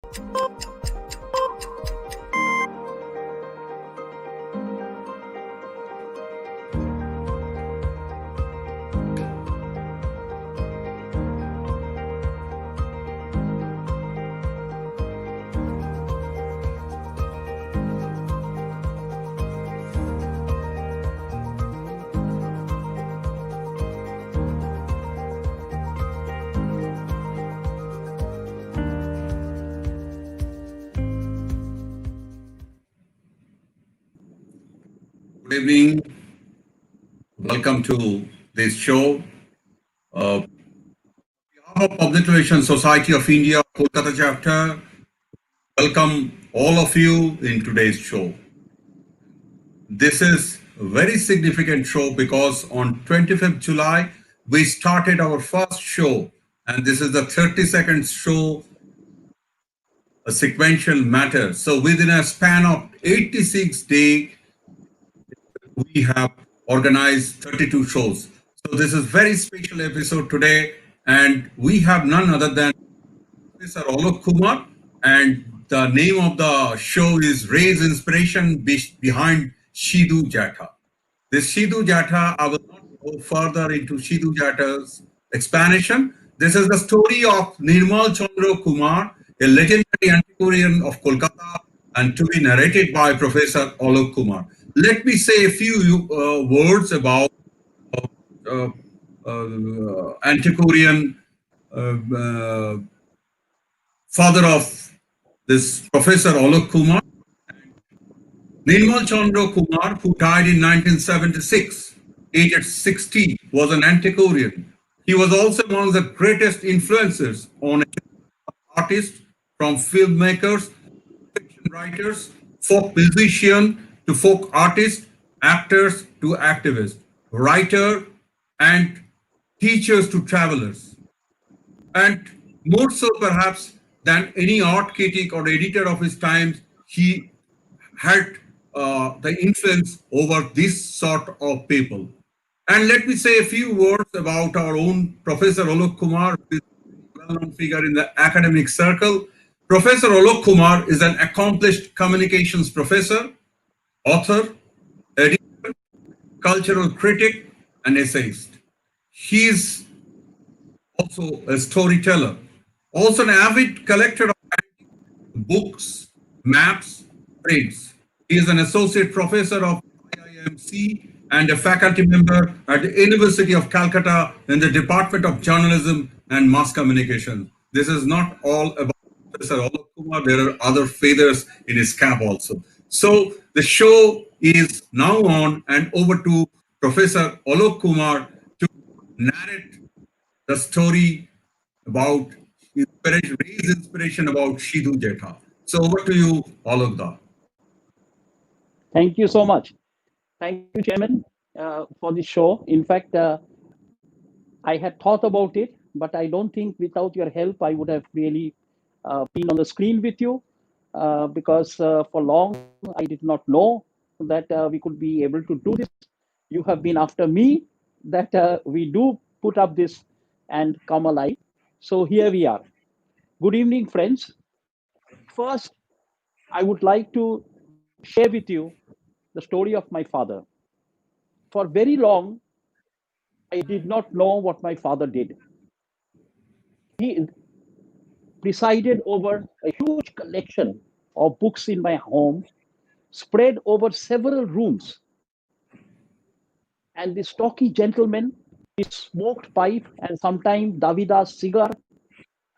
Good evening. Welcome to this show. On behalf of Public Relations Society of India, Kolkata chapter, welcome all of you in today's show. This is a very significant show because on 25th July, we started our first show, and this is the 32nd show, a sequential matter. So within a span of 86 days, we have organized 32 shows. So this is very special episode today, and we have none other than Professor Alok Kumar, and the name of the show is Raise Inspiration Behind SIDHU JYATHA. This SIDHU JYATHA, I will not go further into SIDHU JYATHA's explanation. This is the story of NIRMAL Chandra Kumar, a legendary antiquarian of Kolkata, and to be narrated by Professor Alok Kumar. Let me say a few words about antiquarian father of this Professor Alok Kumar. Nirmal Chandra Kumar, who died in 1976, aged 60, was an antiquarian. He was also among the greatest influencers on artists, from filmmakers, fiction writers, folk musicians to folk artists, actors to activists, writer and teachers to travelers. And more so perhaps than any art critic or editor of his times, he had the influence over this sort of people. And let me say a few words about our own Professor Alok Kumar, who is a well-known figure in the academic circle. Professor Alok Kumar is an accomplished communications professor, author, editor, cultural critic, and essayist. He is also a storyteller, also an avid collector of books, maps, prints. He is an associate professor of IIMC and a faculty member at the University of Calcutta in the Department of Journalism and Mass Communication. This is not all about Professor Alok Kumar. There are other feathers in his cap also. So the show is now on, and over to Professor Alok Kumar to narrate the story about raise inspiration about SIDHU JYATHA. So over to you, Alok. Thank you so much. Thank you, Chairman, for the show. In fact, I had thought about it, but I don't think without your help, I would have really been on the screen with you, because for long, I did not know that we could be able to do this. You have been after me that we do put up this and come alive. So here we are. Good evening, friends. First, I would like to share with you the story of my father. For very long, I did not know what my father did. He presided over a huge collection of books in my home, spread over several rooms. And the stocky gentleman, he smoked pipe and sometimes Davida's cigar,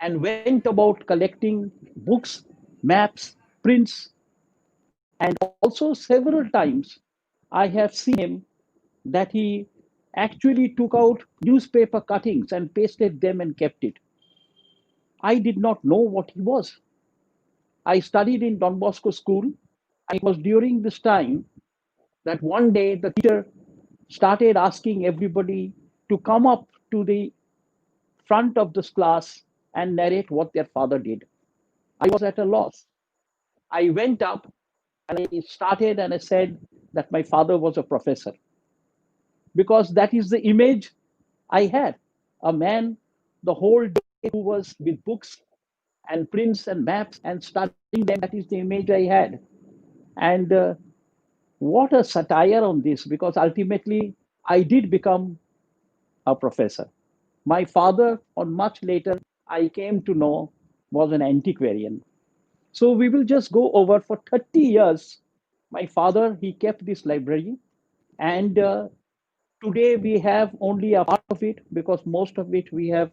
and went about collecting books, maps, prints, and also several times I have seen him that he actually took out newspaper cuttings and pasted them and kept it. I did not know what he was. I studied in Don Bosco school, and it was during this time that one day the teacher started asking everybody to come up to the front of this class and narrate what their father did. I was at a loss. I went up and I started and I said that my father was a professor, because that is the image I had, a man the whole day who was with books and prints and maps and studying them. That is the image I had. And what a satire on this, because ultimately I did become a professor. My father, on much later, I came to know, was an antiquarian. So we will just go over for 30 years. My father, he kept this library, and today we have only a part of it, because most of it we have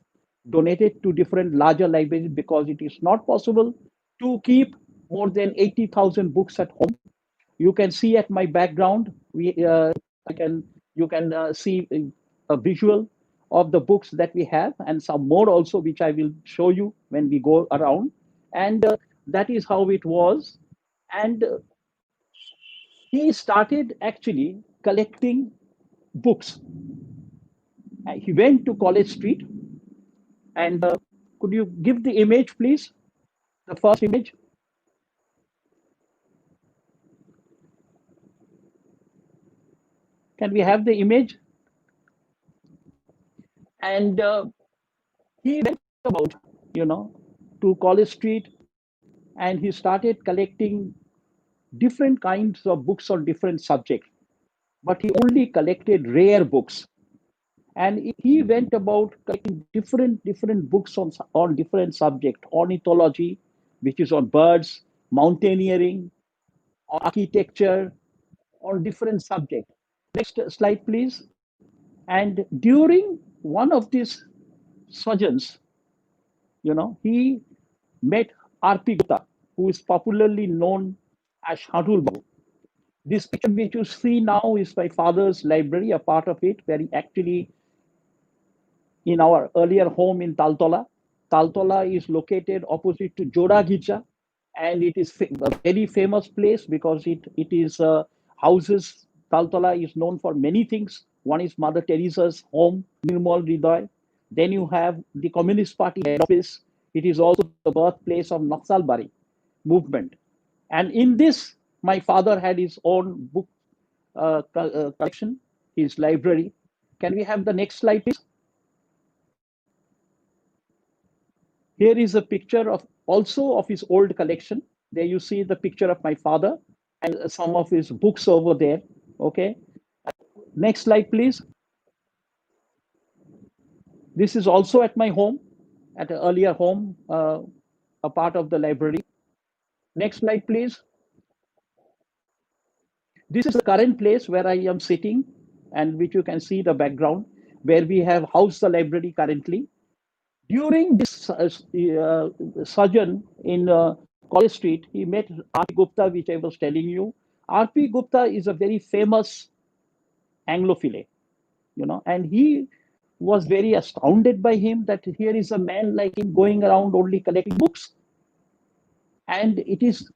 donated to different larger libraries, because it is not possible to keep more than 80,000 books at home. You can see at my background, I can you can see a visual of the books that we have, and some more also, which I will show you when we go around. And that is how it was. And he started actually collecting books. He went to College Street, and could you give the image, please? The first image. Can we have the image? And he went about, to College Street, and he started collecting different kinds of books on different subjects. But he only collected rare books, and he went about collecting different books on different subjects: ornithology, which is on birds; mountaineering; architecture; on different subjects. Next slide, please. And during one of these sojourns, he met R.P. Gupta, who is popularly known as Shadul Babu. This picture which you see now is my father's library, a part of it, where he actually, in our earlier home in Taltola. Taltola is located opposite to Jodagija, and it is a very famous place because it is houses. Taltola is known for many things. One is Mother Teresa's home, Nirmal Hriday. Then you have the Communist Party head office. It is also the birthplace of Naxalbari movement. And in this, my father had his own book collection, his library. Can we have the next slide, please? Here is a picture of also of his old collection. There you see the picture of my father and some of his books over there. Okay. Next slide, please. This is also at my home, at an earlier home, a part of the library. Next slide, please. This is the current place where I am sitting, and which you can see the background, where we have housed the library currently. During this sojourn in College Street, he met R.P. Gupta, which I was telling you. R.P. Gupta is a very famous Anglophile, and he was very astounded by him, that here is a man like him going around only collecting books. And it is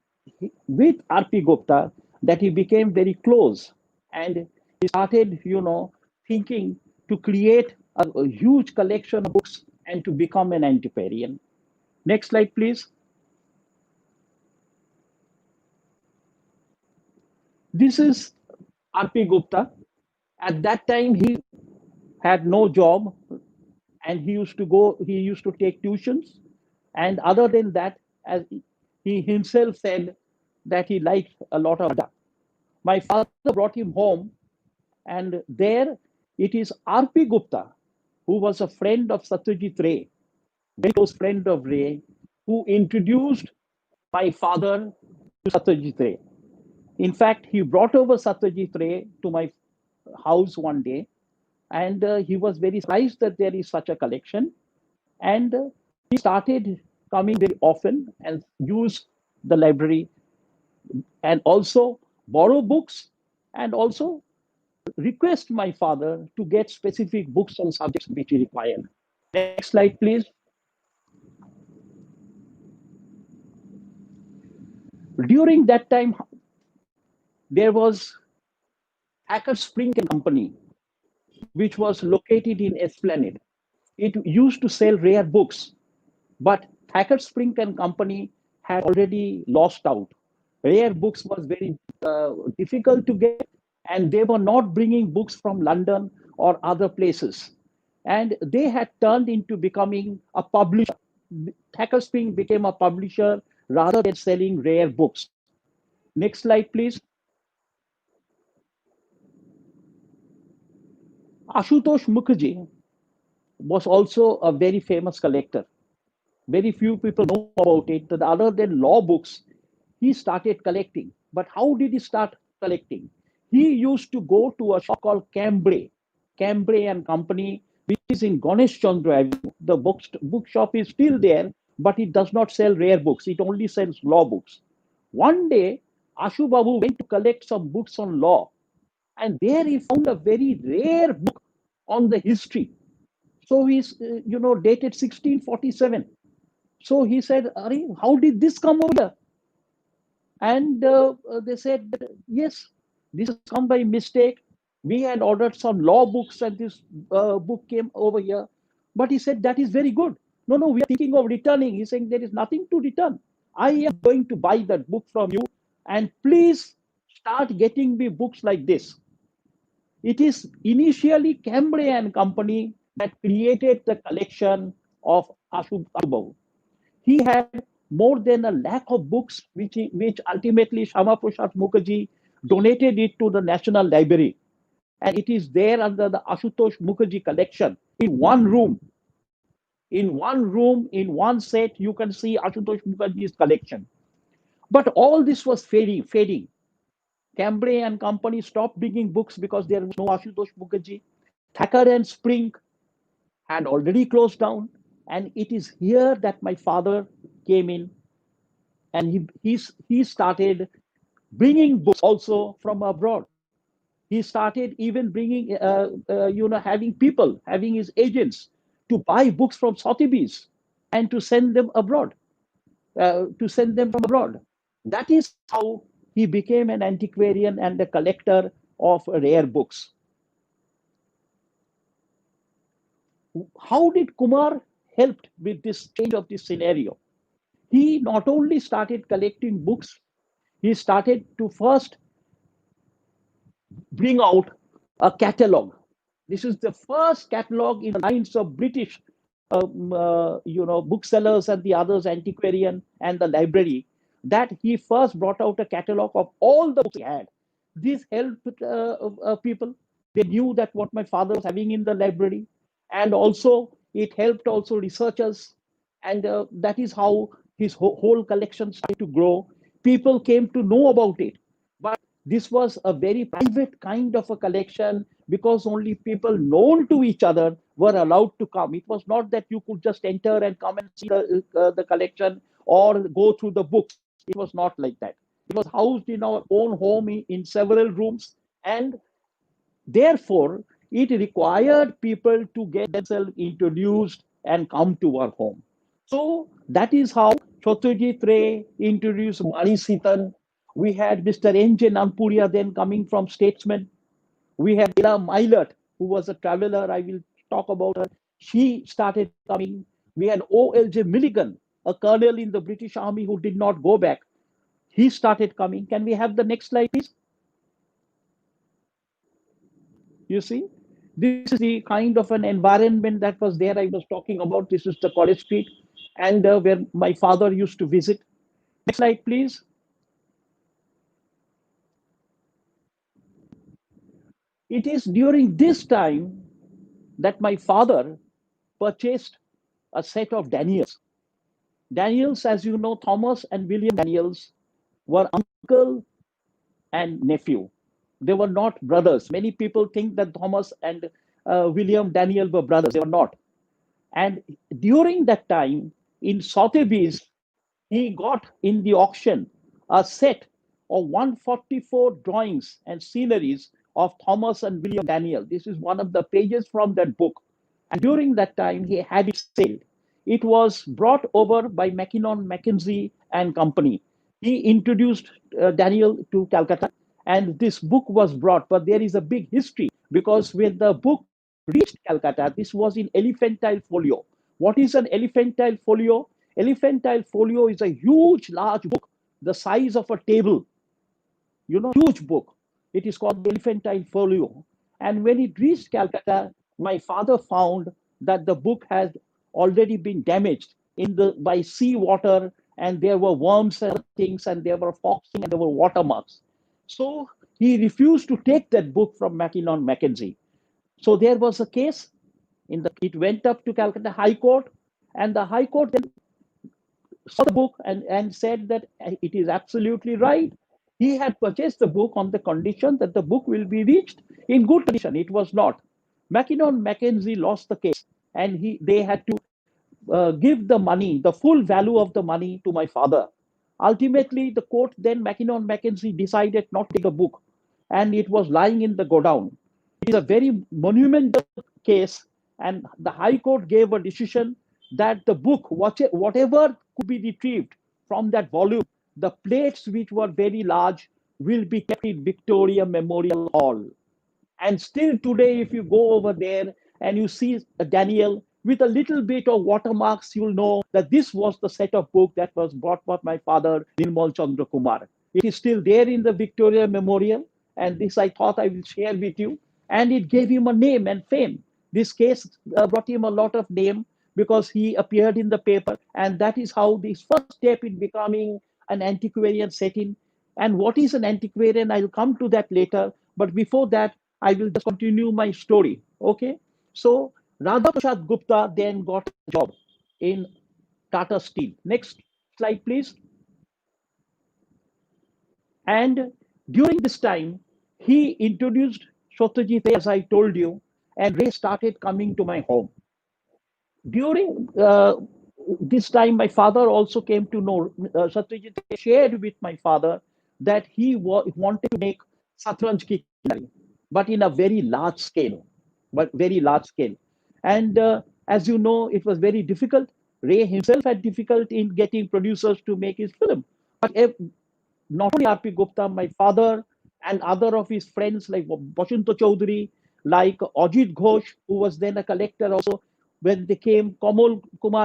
with R.P. Gupta that he became very close, and he started, thinking to create a huge collection of books and to become an antiquarian. Next slide, please. This is R.P. Gupta. At that time, he had no job, and he used to take tuitions. And other than that, as he himself said, that he liked a lot of Adda. My father brought him home, and there it is R.P. Gupta, who was a friend of Satyajit Ray, very close friend of Ray, who introduced my father to Satyajit Ray. In fact, he brought over Satyajit Ray to my house one day, and he was very surprised that there is such a collection. And he started coming very often and use the library, and also borrow books, and also request my father to get specific books on subjects which he required. Next slide, please. During that time, there was Hacker Spring and Company, which was located in Esplanade. It used to sell rare books, but Hacker Spring and Company had already lost out. Rare books was very difficult to get, and they were not bringing books from London or other places. And they had turned into becoming a publisher. Thacker-Spring became a publisher rather than selling rare books. Next slide, please. Ashutosh Mukherjee was also a very famous collector. Very few people know about it. That other than law books, he started collecting. But how did he start collecting? He used to go to a shop called Cambray and Company, which is in Ganesh Chandra Avenue. The bookshop is still there, but it does not sell rare books. It only sells law books. One day, Ashu Babu went to collect some books on law, and there he found a very rare book on the history. So he's, dated 1647. So he said, Ari, how did this come over here? And they said, yes, this has come by mistake. We had ordered some law books and this book came over here. But he said, that is very good. No, we are thinking of returning. He's saying, there is nothing to return. I am going to buy that book from you. And please start getting me books like this. It is initially Cambray and Company that created the collection of Ashu Babu. He had more than a lakh of books, which ultimately Shama Prasad Mukherjee donated it to the National Library. And it is there under the Ashutosh Mukherjee collection. In one room, in one set, you can see Ashutosh Mukherjee's collection. But all this was fading. Cambray and Company stopped bringing books because there was no Ashutosh Mukherjee. Thacker and Spring had already closed down. And it is here that my father came in, and he started bringing books also from abroad. He started even bringing, having his agents to buy books from Sotheby's and to send them abroad, from abroad. That is how he became an antiquarian and a collector of rare books. How did Kumar help with this change of this scenario? He not only started collecting books, he started to first bring out a catalog. This is the first catalog in the lines of British, booksellers and the others, Antiquarian and the library, that he first brought out a catalog of all the books he had. This helped people. They knew that what my father was having in the library, and also it helped also researchers, and that is how his whole collection started to grow. People came to know about it, but this was a very private kind of a collection because only people known to each other were allowed to come. It was not that you could just enter and come and see the collection or go through the books. It was not like that. It was housed in our own home in several rooms, and therefore it required people to get themselves introduced and come to our home. So that is how Satyajit Ray introduced Mani Sitan. We had Mr. N.J. Nanpuria then coming from Statesman. We had Ella Milot, who was a traveler. I will talk about her. She started coming. We had O.L.J. Milligan, a colonel in the British Army who did not go back. He started coming. Can we have the next slide, please? You see, this is the kind of an environment that was there I was talking about. This is the College Street, and where my father used to visit. Next slide, please. It is during this time that my father purchased a set of Daniels. Daniels, as you know, Thomas and William Daniels were uncle and nephew. They were not brothers. Many people think that Thomas and William Daniel were brothers. They were not. And during that time, in Sotheby's, he got in the auction a set of 144 drawings and sceneries of Thomas and William Daniel. This is one of the pages from that book. And during that time, he had it sold. It was brought over by Mackinnon, Mackenzie and Company. He introduced Daniel to Calcutta, and this book was brought. But there is a big history, because when the book reached Calcutta, this was in elephantine folio. What is an elephantine folio? Elephantine folio is a huge, large book, the size of a table. Huge book. It is called elephantine folio. And when it reached Calcutta, my father found that the book had already been damaged by sea water, and there were worms and things, and there were foxing, and there were watermarks. So he refused to take that book from Mackinnon Mackenzie. So there was a case it went up to Calcutta High Court, and the High Court then saw the book and said that it is absolutely right. He had purchased the book on the condition that the book will be reached in good condition. It was not. Mackinnon Mackenzie lost the case, and they had to give the money, the full value of the money, to my father. Ultimately, the court then, Mackinnon Mackenzie, decided not to take a book, and it was lying in the godown. It is a very monumental case, and the High Court gave a decision that the book, whatever could be retrieved from that volume, the plates, which were very large, will be kept in Victoria Memorial Hall. And still today, if you go over there and you see Daniel with a little bit of watermarks, you'll know that this was the set of book that was brought by my father, Nirmal Chandra Kumar. It is still there in the Victoria Memorial, and this I thought I will share with you. And it gave him a name and fame. This case brought him a lot of name because he appeared in the paper, and that is how this first step in becoming an antiquarian set in. And what is an antiquarian? I'll come to that later. But before that, I will just continue my story. Okay. So Radha Prasadgupta then got a job in Tata Steel. Next slide, please. And during this time, he introduced Satyajit Ray, as I told you, and Ray started coming to my home. During this time, my father also came to know, Satyajit Ray shared with my father that he wanted to make Satranj ki khiladi, but in a very large scale, And as you know, it was very difficult. Ray himself had difficulty in getting producers to make his film. But not only R.P. Gupta, my father and other of his friends like Murtuza Chowdhury, like Ajit Ghosh, who was then a collector also, when they came, Kumar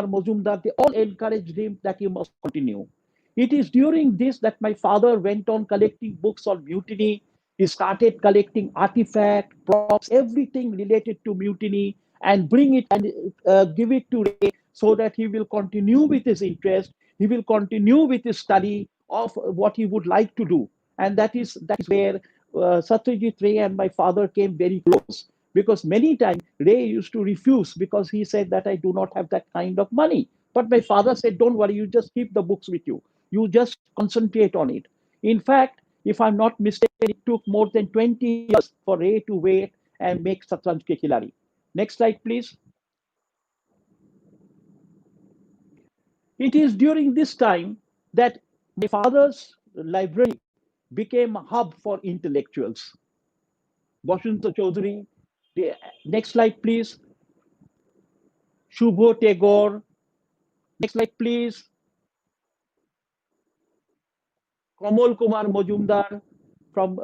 Majumdar, they all encouraged him that he must continue. It is during this that my father went on collecting books on mutiny. He started collecting artifact, props, everything related to mutiny, and bring it and give it to Ray so that he will continue with his interest. He will continue with his study of what he would like to do. And that is where Satyajit Ray and my father came very close. Because many times Ray used to refuse because he said that I do not have that kind of money. But my father said, don't worry, you just keep the books with you. You just concentrate on it. In fact, if I'm not mistaken, it took more than 20 years for Ray to wait and make Satranj Ki Khiladi. Next slide, please. It is during this time that my father's library became a hub for intellectuals. Bashunta Chaudhary. Next slide, please. Shubho Tagore. Next slide, please. Kamal Kumar Majumdar. From,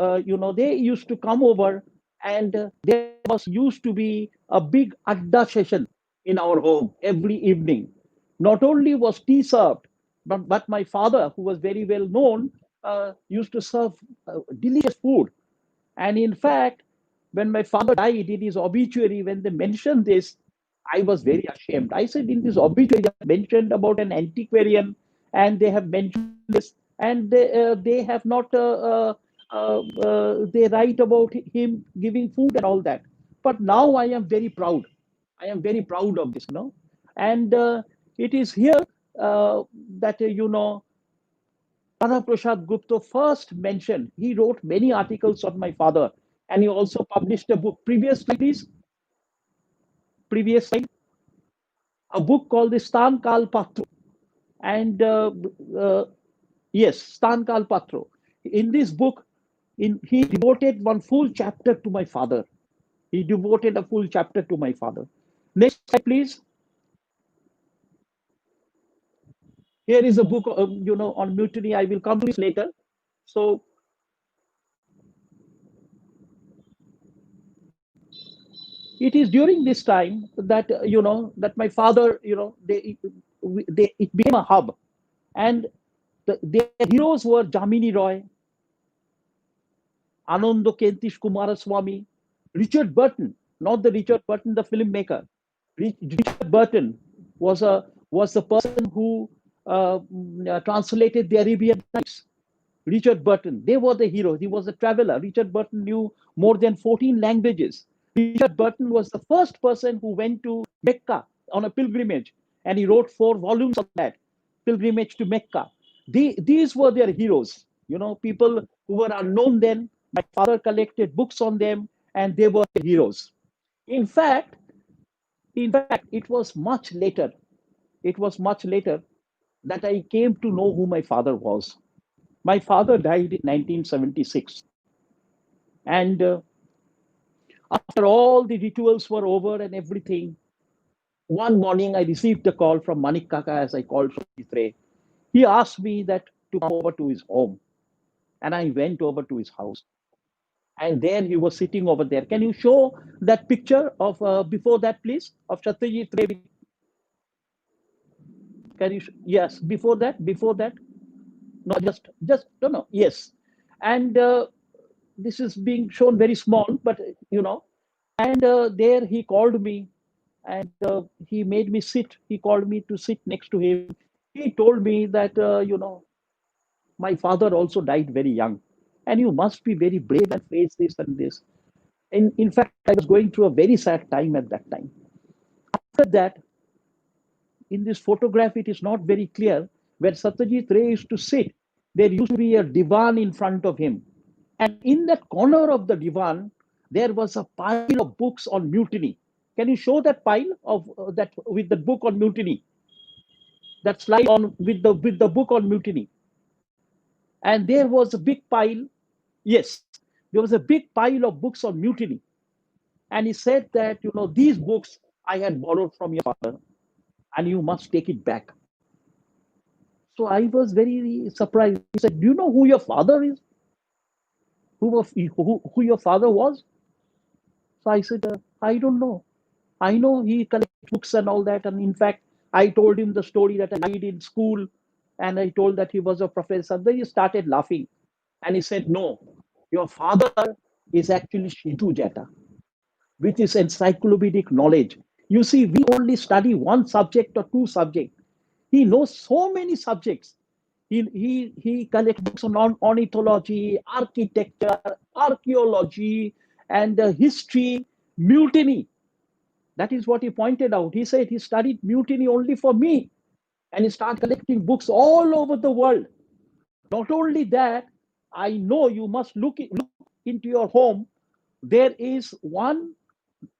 they used to come over, and there was used to be a big adda session in our home every evening. Not only was tea served, but my father, who was very well known, used to serve delicious food. And in fact, when my father died, in his obituary, when they mentioned this, I was very ashamed. I said, in this obituary, they mentioned about an antiquarian, and they have mentioned this, and they have not, they write about him giving food and all that. But now I am very proud. I am very proud of this, And it is here that, Radha Prasadgupta first mentioned, he wrote many articles on my father, and he also published a book. Previous slide, please. Previous slide. A book called the Stan Kal Patro. And yes, Stan Kal Patro. In this book, he devoted one full chapter to my father. He devoted a full chapter to my father. Next slide, please. Here is a book, on mutiny. I will come to this later. So it is during this time that that my father, it became a hub, and their heroes were Jamini Roy, Anando Kentish Kumaraswamy, Richard Burton, not the Richard Burton, the filmmaker. Richard Burton was was the person who translated the Arabian Nights. Richard Burton, they were the heroes. He was a traveler. Richard Burton knew more than 14 languages. Richard Burton was the first person who went to Mecca on a pilgrimage, and he wrote 4 volumes of that, Pilgrimage to Mecca. These were their heroes, people who were unknown then. My father collected books on them, and they were the heroes. In fact, it was much later. It was much later that I came to know who my father was. My father died in 1976. And after all the rituals were over and everything, one morning I received a call from Manik Kaka, as I called Shri. He asked me that to come over to his home. And I went over to his house. And there he was sitting over there. Can you show that picture of before that, please, of Satyajit Ray? Can you? Yes, before that. No, no. Yes, and this is being shown very small, but and there he called me, and he made me sit. He called me to sit next to him. He told me that my father also died very young, and you must be very brave and face this and this. In fact, I was going through a very sad time at that time. After that, in this photograph, it is not very clear where Satyajit Ray used to sit. There used to be a divan in front of him. And in that corner of the divan, there was a pile of books on mutiny. Can you show that pile of that with the book on mutiny? That slide on with the book on mutiny. And there was a big pile. Yes, there was a big pile of books on mutiny. And he said that, these books I had borrowed from your father, and you must take it back. So I was very surprised. He said, do you know who your father is? Who your father was? So I said, I don't know. I know he collects books and all that. And in fact, I told him the story that I did in school. And I told that he was a professor. Then he started laughing. And he said, no, your father is actually SIDHU JYATHA, which is encyclopedic knowledge. You see, we only study one subject or 2 subjects. He knows so many subjects. He collects books on ornithology, architecture, archaeology, and history, mutiny. That is what he pointed out. He said he studied mutiny only for me, and he started collecting books all over the world. Not only that, I know you must look into your home. There is one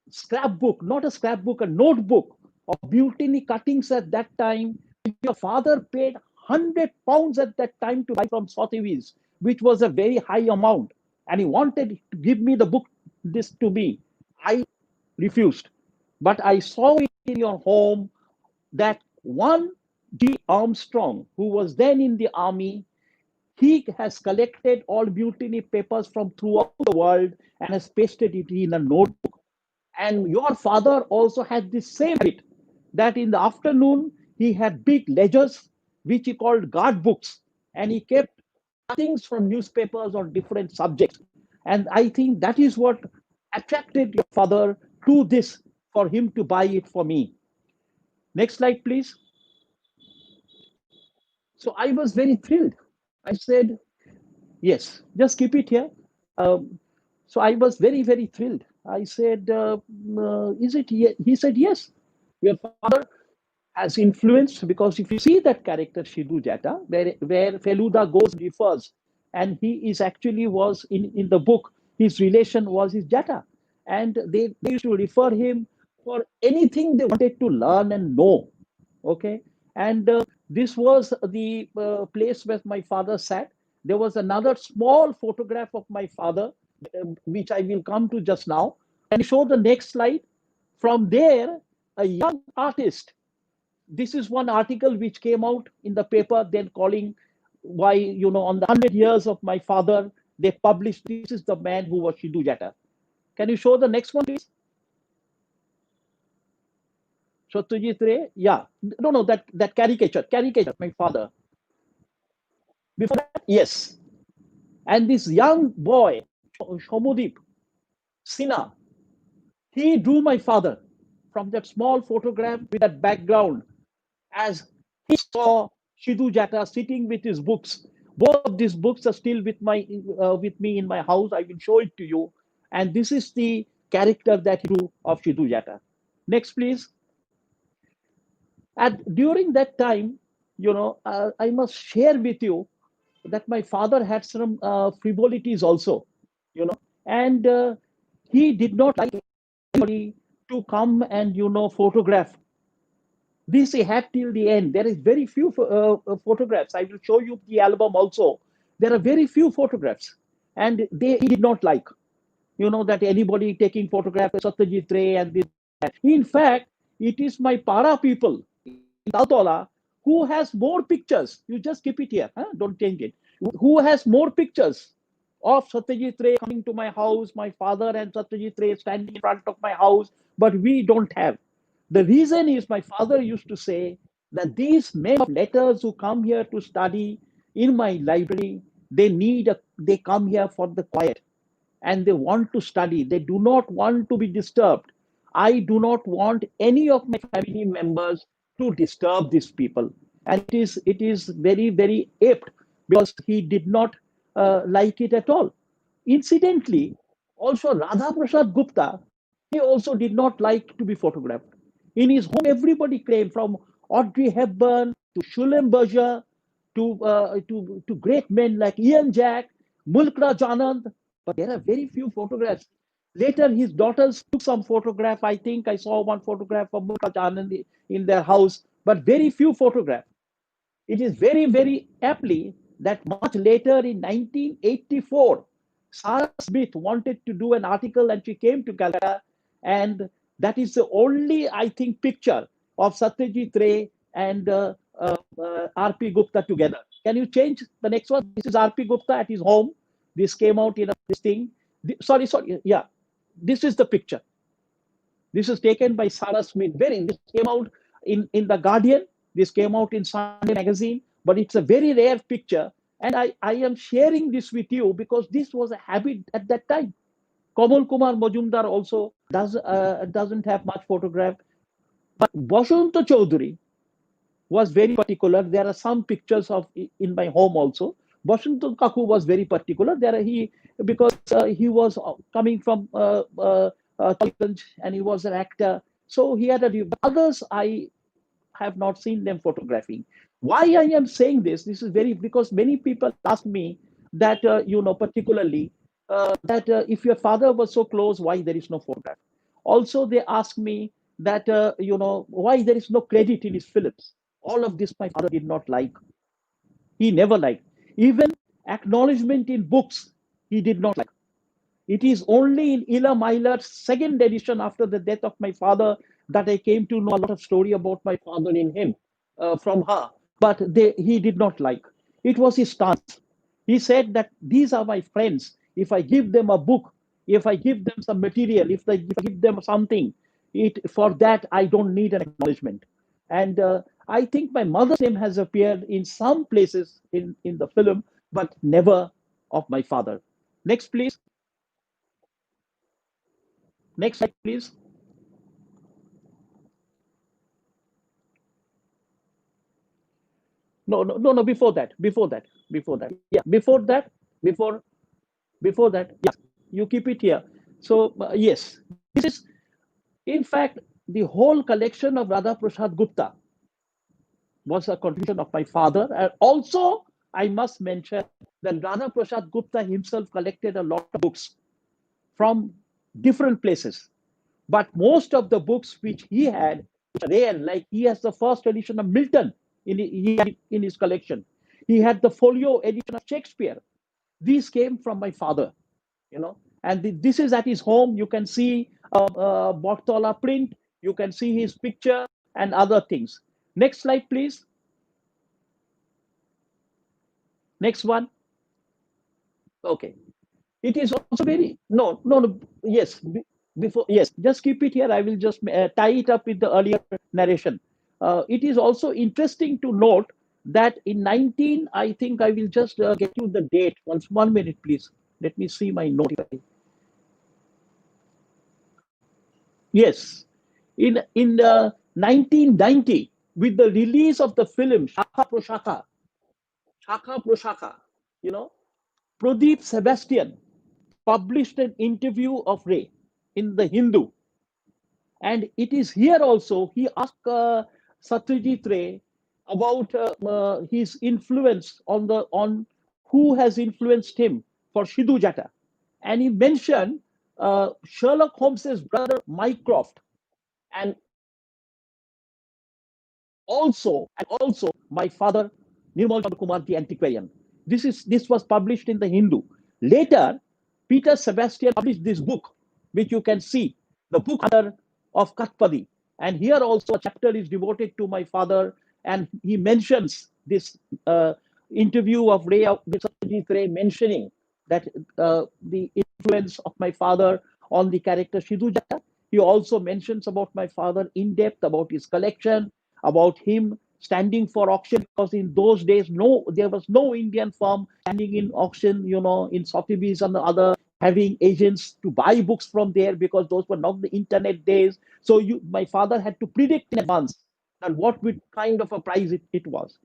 scrapbook, not a scrapbook, a notebook of mutiny cuttings at that time. Your father paid £100 at that time to buy from Sotheby's, which was a very high amount. And he wanted to give me the book, this to me. I refused. But I saw it in your home that one G. Armstrong, who was then in the army, he has collected all mutiny papers from throughout the world and has pasted it in a notebook. And your father also had the same habit, that in the afternoon he had big ledgers, which he called guard books, and he kept things from newspapers on different subjects. And I think that is what attracted your father to this, for him to buy it for me. Next slide, please. So I was very thrilled. I said, yes, just keep it here. So I was very, very thrilled. I said, is it? He said, yes. Your father has influenced, because if you see that character SIDHU JYATHA, where Feluda goes refers, and he is actually was in the book, his relation was his Jata. And they used to refer him for anything they wanted to learn and know. Okay. And this was the place where my father sat. There was another small photograph of my father, which I will come to just now. And show the next slide. From there, a young artist. This is one article which came out in the paper, then calling why, on the 100 years of my father, they published, this is the man who was SIDHU JYATHA. Can you show the next one, please? Satyajit Ray, yeah. No, that caricature, my father. Before that, yes. And this young boy, Shomudip Sinha, he drew my father from that small photograph with that background. as he saw SIDHU JYATHA sitting with his books. Both of these books are still with me in my house. I will show it to you. And this is the character that he drew of SIDHU JYATHA. Next, please. And during that time, I must share with you that my father had some frivolities also, and he did not like anybody to come and photograph. This he had till the end. There is very few photographs. I will show you the album also. There are very few photographs, and he did not like, that anybody taking photograph of Satyajit Ray and this. In fact, it is my para people in Daltola who has more pictures. You just keep it here, huh? Don't change it. Who has more pictures of Satyajit Ray coming to my house, my father and Satyajit Ray standing in front of my house, but we don't have. The reason is my father used to say that these men of letters who come here to study in my library, they come here for the quiet and they want to study. They do not want to be disturbed. I do not want any of my family members to disturb these people. And it is very, very apt because he did not like it at all. Incidentally, also Radha Prasad Gupta, he also did not like to be photographed. In his home, everybody came from Audrey Hepburn to Schlumberger to great men like Ian Jack, Mulk Raj Anand, but there are very few photographs. Later, his daughters took some photograph. I think I saw one photograph of Mulk Raj Anand in their house, but very few photographs. It is very, very aptly that much later in 1984, Sarah Smith wanted to do an article and she came to Calcutta, and that is the only, I think, picture of Satyajit Ray and R.P. Gupta together. Can you change the next one? This is R.P. Gupta at his home. This came out in this thing. Sorry, yeah. This is the picture. This is taken by Sarah Smith. This came out in The Guardian. This came out in Sunday magazine, but it's a very rare picture. And I am sharing this with you because this was a habit at that time. Kamal Kumar Majumdar also doesn't have much photograph. But Bashanta Chowdhury was very particular. There are some pictures of in my home also. Bashanta Kaku was very particular. Because he was coming from college and he was an actor. So he had others I have not seen them photographing. Why I am saying this? This is because many people ask me that particularly that if your father was so close, why there is no photograph? Also, they ask me that why there is no credit in his films. All of this my father did not like. He never liked. Even acknowledgement in books, he did not like. It is only in Ila Myler's second edition after the death of my father that I came to know a lot of story about my father in him from her. But he did not like. It was his stance. He said that these are my friends. If I give them a book, if I give them some material, if I give them something, for that I don't need an acknowledgement. And I think my mother's name has appeared in some places in the film, but never of my father. Next, please. Next slide, please. No. Before that. Yeah, before that. Yeah, you keep it here. So yes, this is in fact the whole collection of Radha Prasad Gupta was a contribution of my father. And also, I must mention that Radha Prasad Gupta himself collected a lot of books from different places. But most of the books which he had, which are rare, like he has the first edition of Milton in his collection. He had the folio edition of Shakespeare. These came from my father, and this is at his home. You can see Bortola print, you can see his picture and other things. Next slide, please. Next one. Okay. It is also very, no, yes, before, yes, just keep it here. I will just tie it up with the earlier narration. It is also interesting to note that in 19, I think I will just get you the date. 1 minute, please. Let me see my note. Yes, in 1990, with the release of the film Shakha Proshaka, Pradeep Sebastian published an interview of Ray in the Hindu, and it is here also he asked Satyajit Ray about his influence on who has influenced him for SIDHU JYATHA, and he mentioned Sherlock Holmes's brother Mycroft, and also my father Nirmal Kumar the Antiquarian. This was published in the Hindu. Later, Peter Sebastian published this book, which you can see, the book of Katpadi. And here also a chapter is devoted to my father, and he mentions this interview of Satyajit Ray mentioning that the influence of my father on the character SIDHU JYATHA. He also mentions about my father in depth, about his collection, about him standing for auction, because in those days there was no Indian firm standing in auction, in Sotheby's and the other, having agents to buy books from there, because those were not the internet days. So my father had to predict in advance that what kind of a price it was.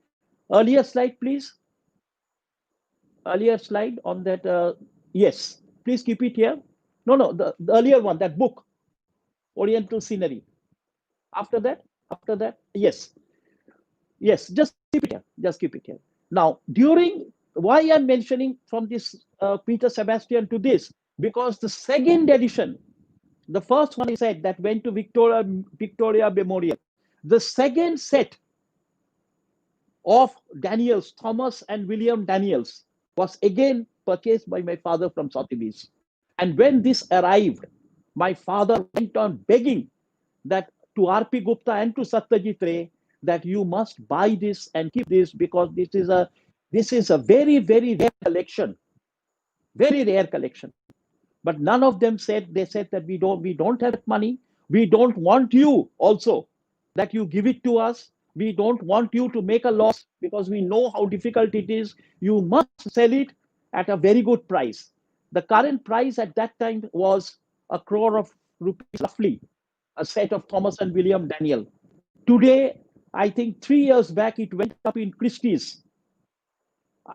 Earlier slide, please. Earlier slide on that. Yes, please keep it here. No, the earlier one, that book, Oriental Scenery. After that, yes, just keep it here. Just keep it here. Now, why I'm mentioning from this Peter Sebastian to this, because the second edition, the first one he said that went to Victoria Memorial. The second set of Daniels, Thomas and William Daniels, was again purchased by my father from Sotheby's. And when this arrived, my father went on begging that to R.P. Gupta and to Satyajit Ray that you must buy this and keep this, because this is a very, very rare collection, very rare collection. But none of them said. They said that we don't have money. We don't want you also that you give it to us. We don't want you to make a loss, because we know how difficult it is. You must sell it at a very good price. The current price at that time was 1 crore of rupees, roughly, a set of Thomas and William Daniel. Today, I think 3 years back, it went up in Christie's.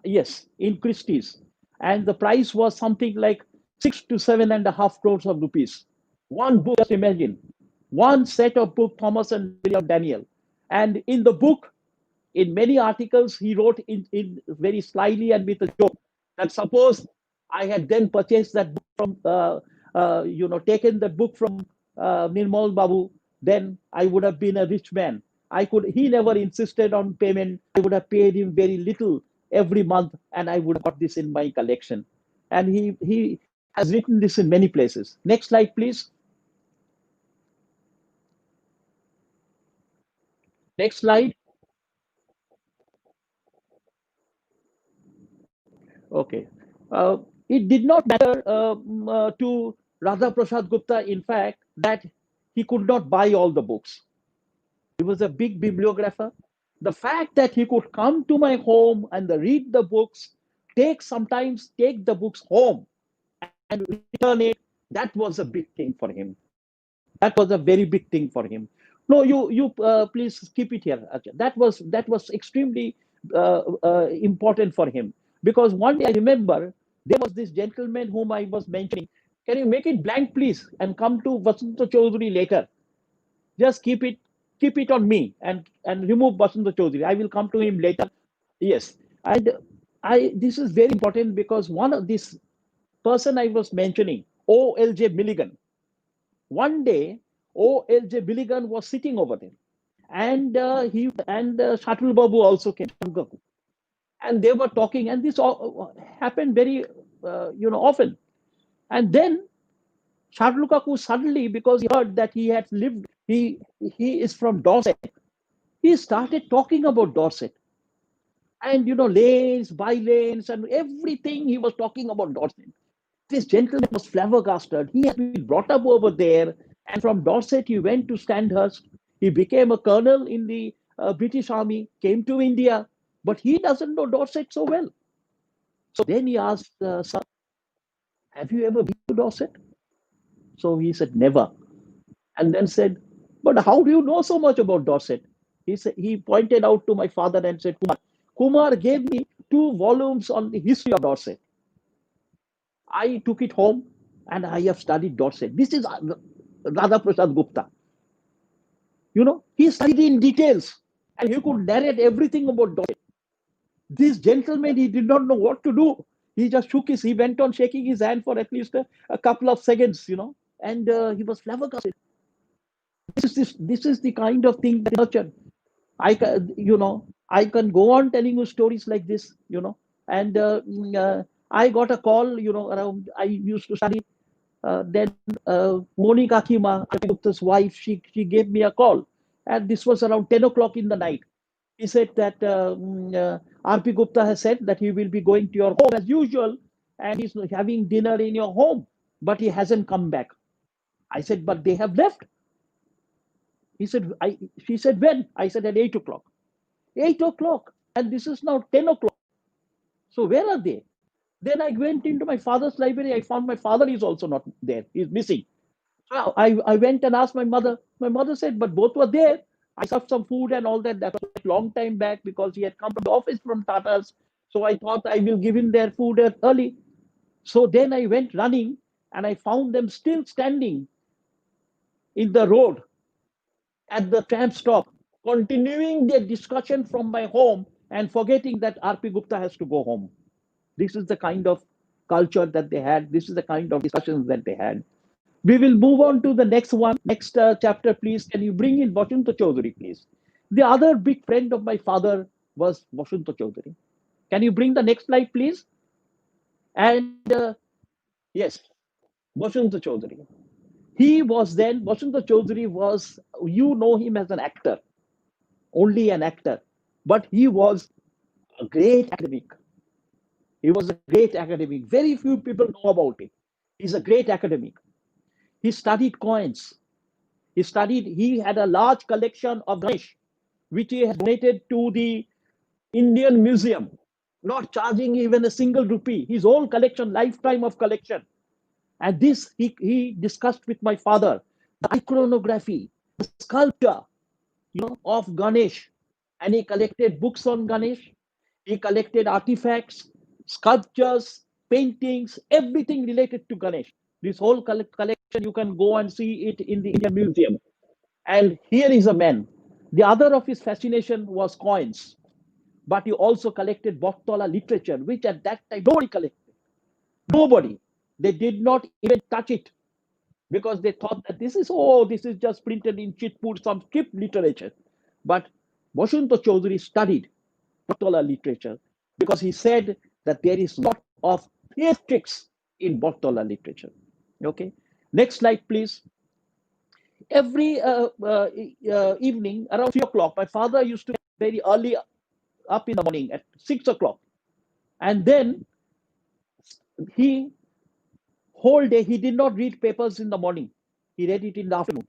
Yes, in Christie's. And the price was something like 6 to 7.5 crores of rupees. One book, just imagine. One set of book, Thomas and William Daniel. And in the book, in many articles, he wrote in very slyly and with a joke that suppose I had then purchased that book from, taken that book from Nirmal Babu, then I would have been a rich man. He never insisted on payment. I would have paid him very little every month, and I would have got this in my collection. And he has written this in many places. Next slide, please. Next slide. Okay. It did not matter to Radha Prasadgupta, in fact, that he could not buy all the books. He was a big bibliographer. The fact that he could come to my home and read the books, sometimes take the books home and return it, that was a big thing for him. That was a very big thing for him. No, you please keep it here. That was extremely important for him, because one day I remember there was this gentleman whom I was mentioning. Can you make it blank, please, and come to Murtuza Chowdhury later? Just keep it on me and remove Murtuza Chowdhury. I will come to him later. Yes, and this is very important, because one of this person I was mentioning, O.L.J. Milligan. One day, O.L.J. Milligan was sitting over there, and Shatul Babu also came, and they were talking, and this all happened very often. And then Shatul Kaku suddenly, because he heard that he is from Dorset, he started talking about Dorset, and lanes, by lanes, and everything. He was talking about Dorset. This gentleman was flabbergasted. He had been brought up over there, and from Dorset he went to Sandhurst. He became a colonel in the British Army, came to India, but he doesn't know Dorset so well. So then he asked, "Sir, have you ever been to Dorset?" So he said, "Never." And then said, "But how do you know so much about Dorset?" He said, he pointed out to my father and said, Kumar gave me 2 volumes on the history of Dorset. I took it home and I have studied Dorset. This is Radha Prasadgupta. You know, he studied in details and he could narrate everything about Dorset. This gentleman, he did not know what to do. He just he went on shaking his hand for at least a couple of seconds, you know, and he was flabbergasted. This is the kind of thing that nurtured. I can go on telling you stories like this, you know, and I got a call, you know, around, I used to study, then Monica Kima, Gupta's wife, she gave me a call, and this was around 10 o'clock in the night. He said that R.P. Gupta has said that he will be going to your home as usual, and he's having dinner in your home, but he hasn't come back. I said, but they have left. She said, when? I said, at 8 o'clock. 8 o'clock, and this is now 10 o'clock. So where are they? Then I went into my father's library. I found my father is also not there. He's missing. So I went and asked my mother. My mother said, but both were there. I served some food and all that. That was a long time back because he had come from the office from Tata's. So I thought I will give him their food early. So then I went running and I found them still standing in the road at the tram stop, continuing their discussion from my home and forgetting that R.P. Gupta has to go home. This is the kind of culture that they had. This is the kind of discussions that they had. We will move on to the next one, next chapter, please. Can you bring in Murtuza Chowdhury, please? The other big friend of my father was Murtuza Chowdhury. Can you bring the next slide, please? And yes, Murtuza Chowdhury. Murtuza Chowdhury was, you know him as an actor, only an actor, but he was a great academic. He was a great academic. Very few people know about him. He's a great academic. He studied coins. He had a large collection of Ganesh, which he has donated to the Indian Museum, not charging even a single rupee. His whole collection, lifetime of collection. And this he discussed with my father, the iconography, the sculpture, you know, of Ganesh. And he collected books on Ganesh. He collected artifacts, sculptures, paintings, everything related to Ganesh. This whole collection, you can go and see it in the Indian Museum. And here is a man. The other of his fascination was coins, but he also collected Bottola literature, which at that time nobody collected. Nobody. They did not even touch it because they thought that this is just printed in Chitpur, some script literature. But Murtuza Chowdhury studied Bottola literature because he said that there is a lot of theatrics in Bottola literature. Okay. Next slide, please. Every evening around 3 o'clock, my father used to get very early up in the morning at 6 o'clock. And then he, whole day, he did not read papers in the morning. He read it in the afternoon.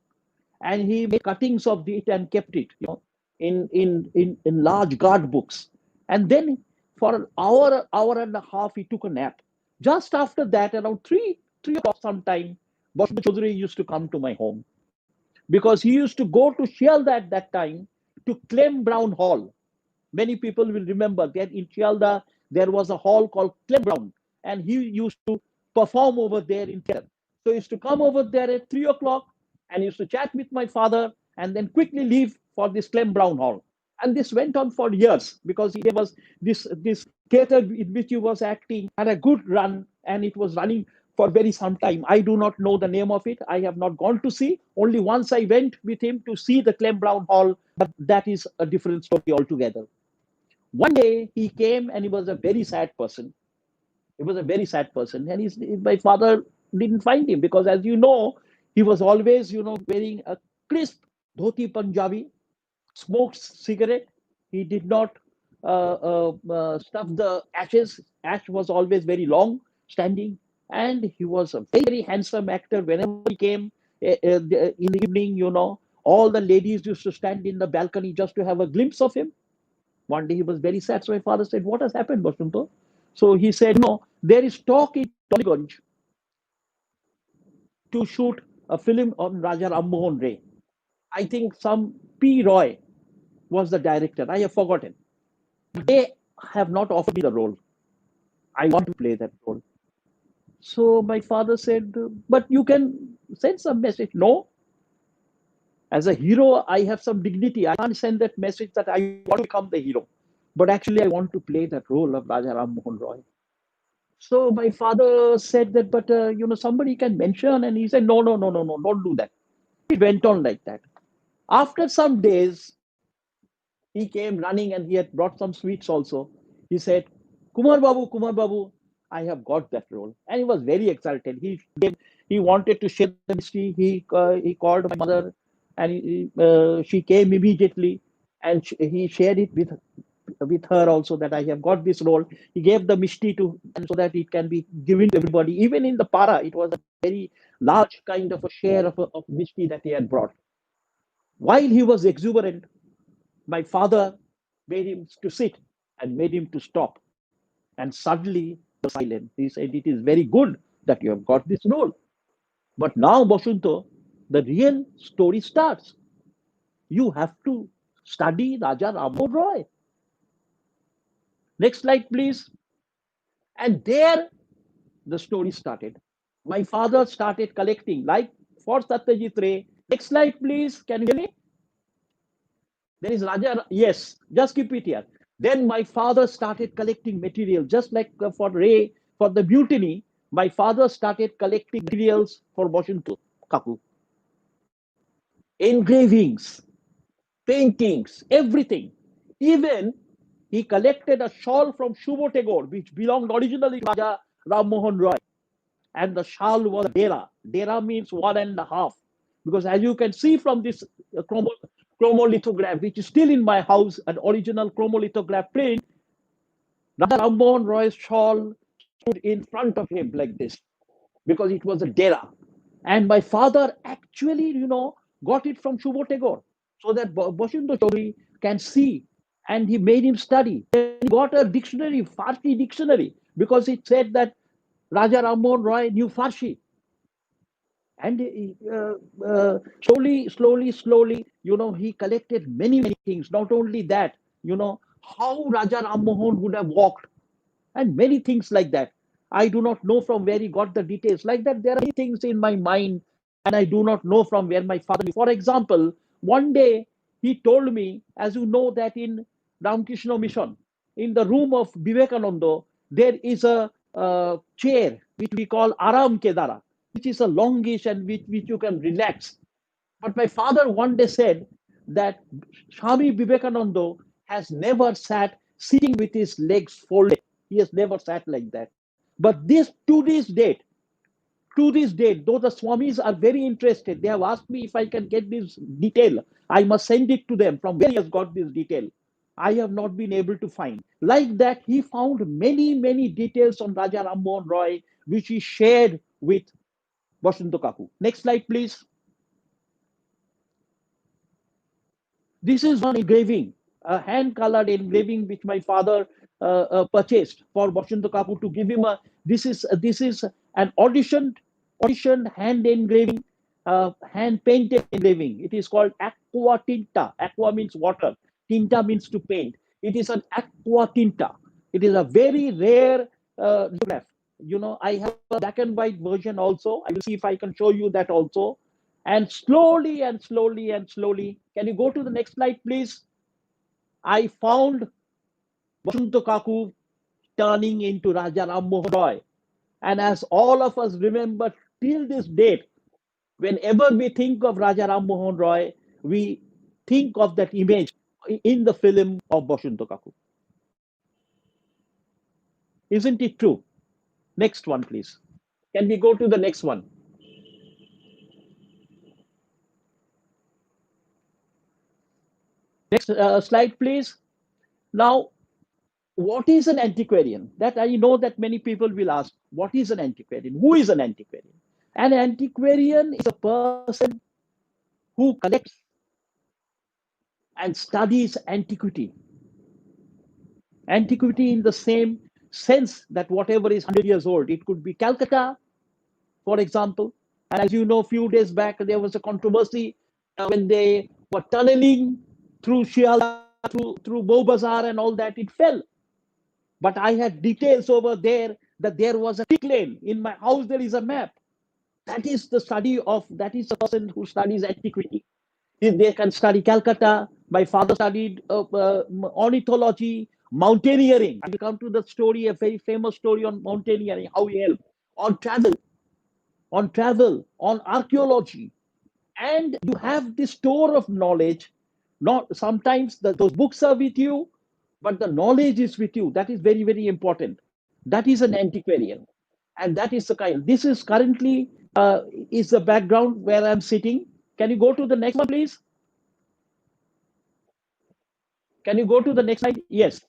And he made cuttings of it and kept it, you know, in large guard books. And then for an hour and a half, he took a nap. Just after that, around 3 o'clock sometime, Murtuza Chowdhury used to come to my home because he used to go to Shialda at that time to Clem Brown Hall. Many people will remember that in Shialda, there was a hall called Clem Brown, and he used to perform over there in theater. So he used to come over there at 3 o'clock and he used to chat with my father and then quickly leave for this Clem Brown Hall. And this went on for years because there was this theater in which he was acting had a good run and it was running for very some time. I do not know the name of it. I have not gone to see. Only once I went with him to see the Clem Brown Hall, but that is a different story altogether. One day he came and he was a very sad person. He was a very sad person. And my father didn't find him because, as you know, he was always, you know, wearing a crisp dhoti Punjabi, smoked cigarette. He did not stuff the ashes. Ash was always very long standing. And he was a very handsome actor. Whenever he came in the evening, you know, all the ladies used to stand in the balcony just to have a glimpse of him. One day he was very sad. So my father said, what has happened, Murtuza? So he said, no, there is talk in Tollygunj to shoot a film on Raja Ram Mohan Ray. I think some P. Roy was the director. I have forgotten. They have not offered me the role. I want to play that role. So my father said, but you can send some message. No. As a hero, I have some dignity. I can't send that message that I want to become the hero. But actually, I want to play that role of Raja Ram Mohan Roy. So my father said that, but somebody can mention, and he said, no, don't do that. It went on like that. After some days, he came running and he had brought some sweets also. He said, Kumar Babu, I have got that role. And he was very excited. He wanted to share the mystery. He called my mother and she came immediately and he shared it with her also that I have got this role. He gave the mishti to and so that it can be given to everybody. Even in the para, it was a very large kind of a share of mishti that he had brought. While he was exuberant, my father made him to sit and made him to stop. And suddenly the silence. He said, it is very good that you have got this role. But now, Bashunto, the real story starts. You have to study Raja Ram Roy. Next slide, please. And there the story started. My father started collecting, like for Satyajit Ray. Next slide, please. Can you hear me? There is Raja. Yes, just keep it here. Then my father started collecting material, just like for Ray, for the mutiny. My father started collecting materials for Boshinto Kaku. Engravings, paintings, everything. Even he collected a shawl from Shubotagore, which belonged originally to Raja Ram Mohan Roy. And the shawl was Dera. Dera means 1.5. Because as you can see from this chromolithograph, which is still in my house, an original chromolithograph print, Raja Ram Mohan Roy's shawl stood in front of him like this, because it was a Dera. And my father actually, got it from Shubotagore, so that Boshindo Chowdhury can see. And he made him study. He got a dictionary, Farsi dictionary, because it said that Raja Ram Mohan Roy knew Farsi. And slowly, he collected many things. Not only that, how Raja Ram Mohan would have walked, and many things like that. I do not know from where he got the details. Like that, there are many things in my mind, and I do not know from where my father. For example, one day he told me, as you know, that in Ramakrishna Mission, in the room of Vivekananda, there is a chair which we call Aram Kedara, which is a longish and which you can relax. But my father one day said that Swami Vivekananda has never sat sitting with his legs folded. He has never sat like that. But to this date, though the Swamis are very interested, they have asked me if I can get this detail. I must send it to them from where he has got this detail. I have not been able to find. Like that, he found many details on Raja Ram Mohan Roy, which he shared with Boshinto Kaku. Next slide, please. This is one engraving, a hand-colored engraving which my father purchased for Boshinto Kaku to give him a. This is an auditioned hand engraving, hand painted engraving. It is called aqua tinta. Aqua means water. Tinta means to paint. It is an aqua tinta. It is a very rare lithograph. I have a black and white version also. I will see if I can show you that also. And slowly, can you go to the next slide, please? I found Boshinto Kaku turning into Raja Ram Mohan Roy. And as all of us remember till this date, whenever we think of Raja Ram Mohan Roy, we think of that image in the film of Boshinto Kaku. Isn't it true? Next one, please. Can we go to the next one? Next slide, please. Now, what is an antiquarian? That I know that many people will ask, what is an antiquarian? Who is an antiquarian? An antiquarian is a person who collects and studies antiquity. Antiquity in the same sense that whatever is 100 years old, it could be Calcutta, for example. And as you know, a few days back, there was a controversy when they were tunneling through Shiala through Beaubazar and all that, it fell. But I had details over there that there was a tick lane. In my house, there is a map. That is the that is the person who studies antiquity. They can study Calcutta. My father studied ornithology, mountaineering. I will come to the story, a very famous story on mountaineering, how he helped, on travel, on archaeology. And you have this store of knowledge. Not sometimes those books are with you, but the knowledge is with you. That is very, very important. That is an antiquarian. And that is the kind. This is currently is the background where I'm sitting. Can you go to the next one, please? Can you go to the next slide? Yes.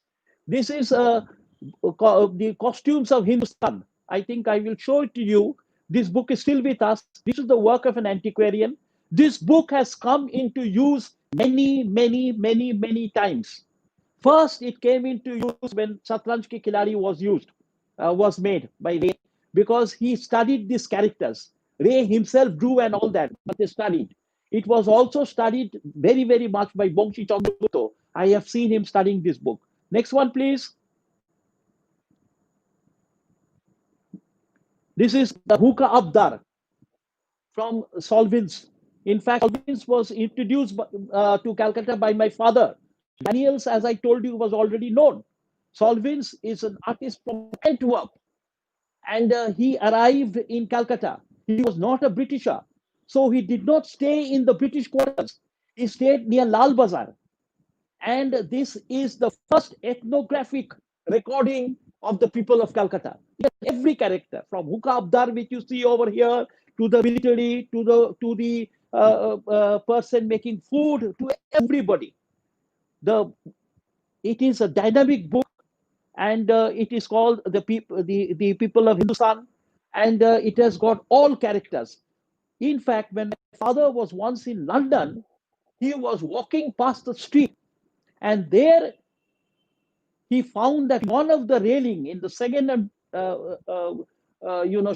This is the costumes of Hindustan. I think I will show it to you. This book is still with us. This is the work of an antiquarian. This book has come into use many, many, many, many times. First, it came into use when Satranj Ki Khiladi was made by Ray, because he studied these characters. Ray himself drew and all that, but they studied. It was also studied very, very much by Bongshi Chandragupta. I have seen him studying this book. Next one, please. This is the Hookah Abdar from Solvins. In fact, Solvins was introduced to Calcutta by my father. Daniels, as I told you, was already known. Solvins is an artist from Antwerp, and he arrived in Calcutta. He was not a Britisher, so he did not stay in the British quarters. He stayed near Lal Bazar. And this is the first ethnographic recording of the people of Calcutta. Every character, from Hookah Abdar, which you see over here, to the military, to the person making food, to everybody. It is a dynamic book, and it is called the people of Hindustan, and it has got all characters. In fact, when my father was once in London, he was walking past the street, and there he found that one of the railing in the second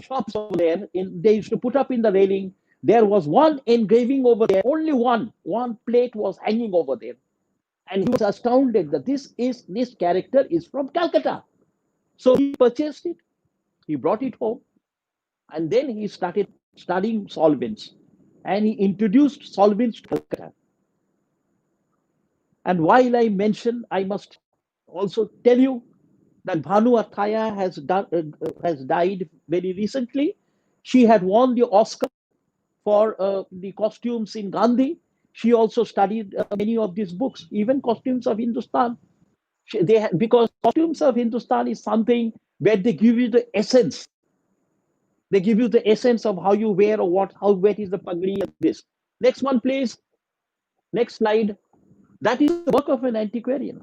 shops over there, they used to put up in the railing, there was one engraving over there. Only one plate was hanging over there, and he was astounded that this character is from Calcutta. So he purchased it, he brought it home, and then he started studying solvents, and he introduced solvents to Calcutta. And while I mention, I must also tell you that Bhanu Athaya has died very recently. She had won the Oscar for the costumes in Gandhi. She also studied many of these books, even Costumes of Hindustan. Because Costumes of Hindustan is something where they give you the essence. They give you the essence of how you wear or how wet is the pagri and this. Next one, please. Next slide. That is the work of an antiquarian.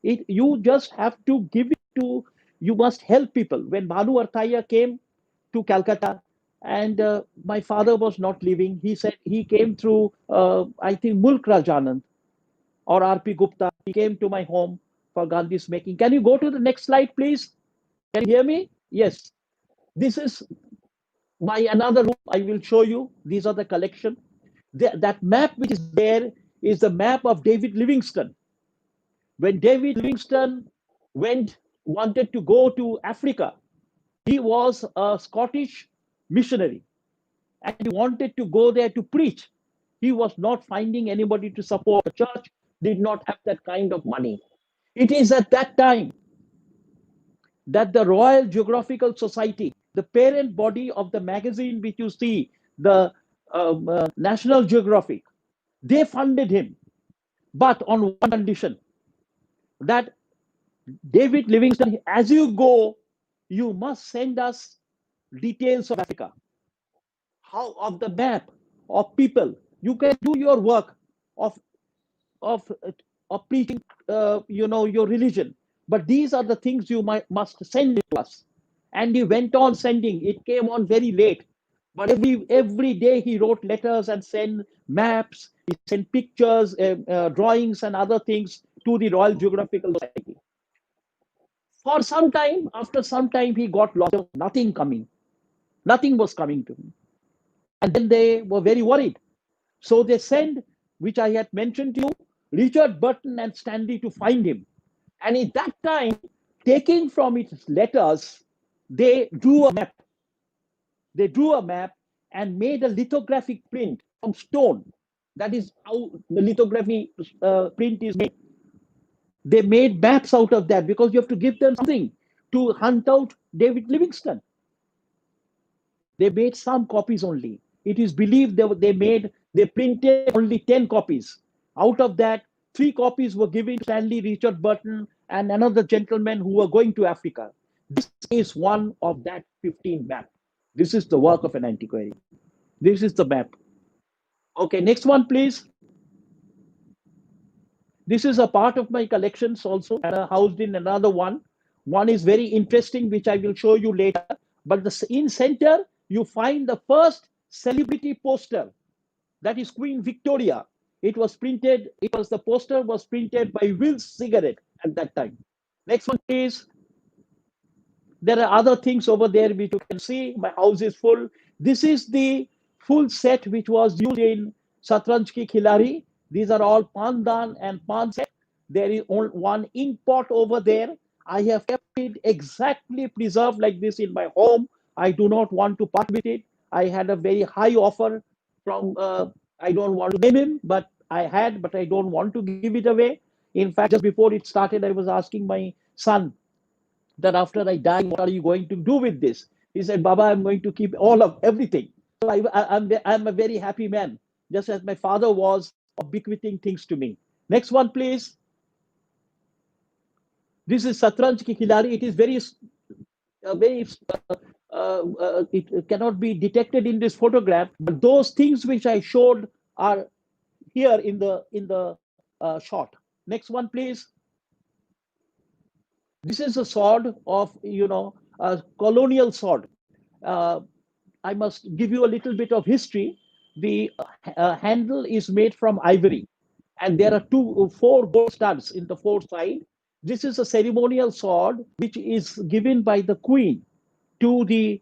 You just have to give it to, you must help people. When Bhanu Athaya came to Calcutta, and my father was not living, he said he came through, I think, Mulk Rajanand or R.P. Gupta. He came to my home for Gandhi's making. Can you go to the next slide, please? Can you hear me? Yes. This is my another room. I will show you. These are the collection. That map which is there is the map of David Livingstone. When David Livingstone wanted to go to Africa, he was a Scottish missionary, and he wanted to go there to preach. He was not finding anybody to support the church, did not have that kind of money. It is at that time that the Royal Geographical Society, the parent body of the magazine which you see, the National Geographic, they funded him, but on one condition, that David Livingstone, as you go, you must send us details of Africa, of the map, of people. You can do your work of preaching, your religion, but these are the things you must send to us. And he went on sending. It came on very late, but every day he wrote letters and sent maps. He sent pictures, drawings, and other things to the Royal Geographical Society. For some time, after some time, he got lost. There was nothing coming. Nothing was coming to him. And then they were very worried. So they sent, which I had mentioned to you, Richard Burton and Stanley to find him. And in that time, taking from its letters, they drew a map. They drew a map and made a lithographic print from stone. That is how the lithography print is made. They made maps out of that because you have to give them something to hunt out David Livingstone. They made some copies only. It is believed they printed only 10 copies. Out of that, 3 copies were given to Stanley, Richard Burton, and another gentleman who were going to Africa. This is one of that 15 map. This is the work of an antiquary. This is the map. Okay, next one, please. This is a part of my collections also, housed in another one. One is very interesting, which I will show you later. But in center, you find the first celebrity poster. That is Queen Victoria. It was printed, the poster was printed by Will's Cigarette at that time. Next one, please. There are other things over there which you can see. My house is full. This is the full set which was used in Satranj Ki Khilari. These are all Pandan and Pan set. There is only one ink pot over there. I have kept it exactly preserved like this in my home. I do not want to part with it. I had a very high offer from, I don't want to name him, but I don't want to give it away. In fact, just before it started, I was asking my son that after I die, what are you going to do with this? He said, Baba, I'm going to keep all of everything. So I'm a very happy man, just as my father was of bequeathing things to me. Next one, please. This is Satranj Ki Khilari. It is it cannot be detected in this photograph, but those things which I showed are here in the shot. Next one, please. This is a sword of, a colonial sword. I must give you a little bit of history. The handle is made from ivory, and there are 4 gold studs in the 4th side. This is a ceremonial sword which is given by the Queen to the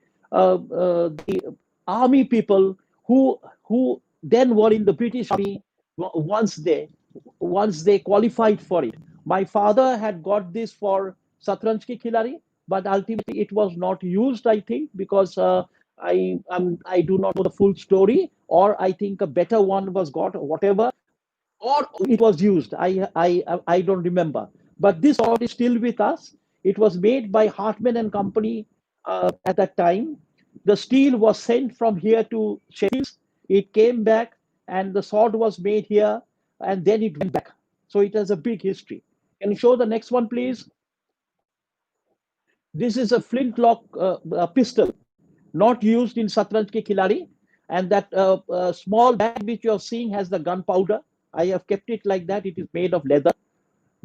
army people who then were in the British Army once they qualified for it. My father had got this for Satranj Ki Khilari, but ultimately it was not used, I think, because I do not know the full story, or I think a better one was got, or whatever, or it was used. I don't remember. But this sword is still with us. It was made by Hartman and Company at that time. The steel was sent from here to Sheffield. It came back, and the sword was made here, and then it went back. So it has a big history. Can you show the next one, please? This is a flintlock pistol, not used in Satranj Ki Khilari. And that small bag which you are seeing has the gunpowder. I have kept it like that. It is made of leather.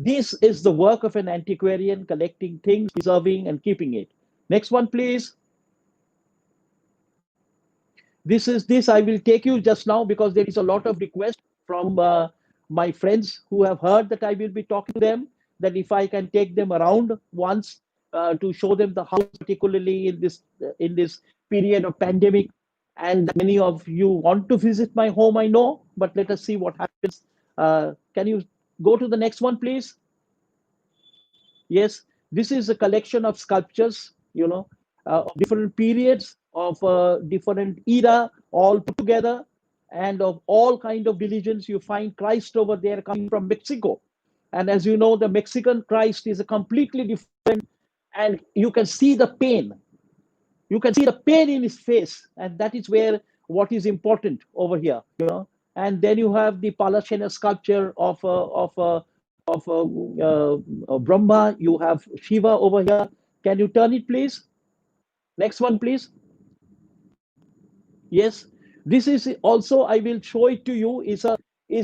This is the work of an antiquarian, collecting things, preserving and keeping it. Next one, please. This I will take you just now because there is a lot of request from my friends who have heard that I will be talking to them, that if I can take them around once to show them the house, particularly in this period of pandemic. And many of you want to visit my home, I know, but let us see what happens. Can you go to the next one, please? Yes, this is a collection of sculptures, of different periods, of different era, all put together, and of all kind of religions. You find Christ over there coming from Mexico. And as you know, the Mexican Christ is a completely different, and you can see the pain. You can see the pain in his face, and that is where what is important over here, And then you have the Palashena sculpture of Brahma. You have Shiva over here. Can you turn it, please? Next one, please. Yes, this is also, I will show it to you, is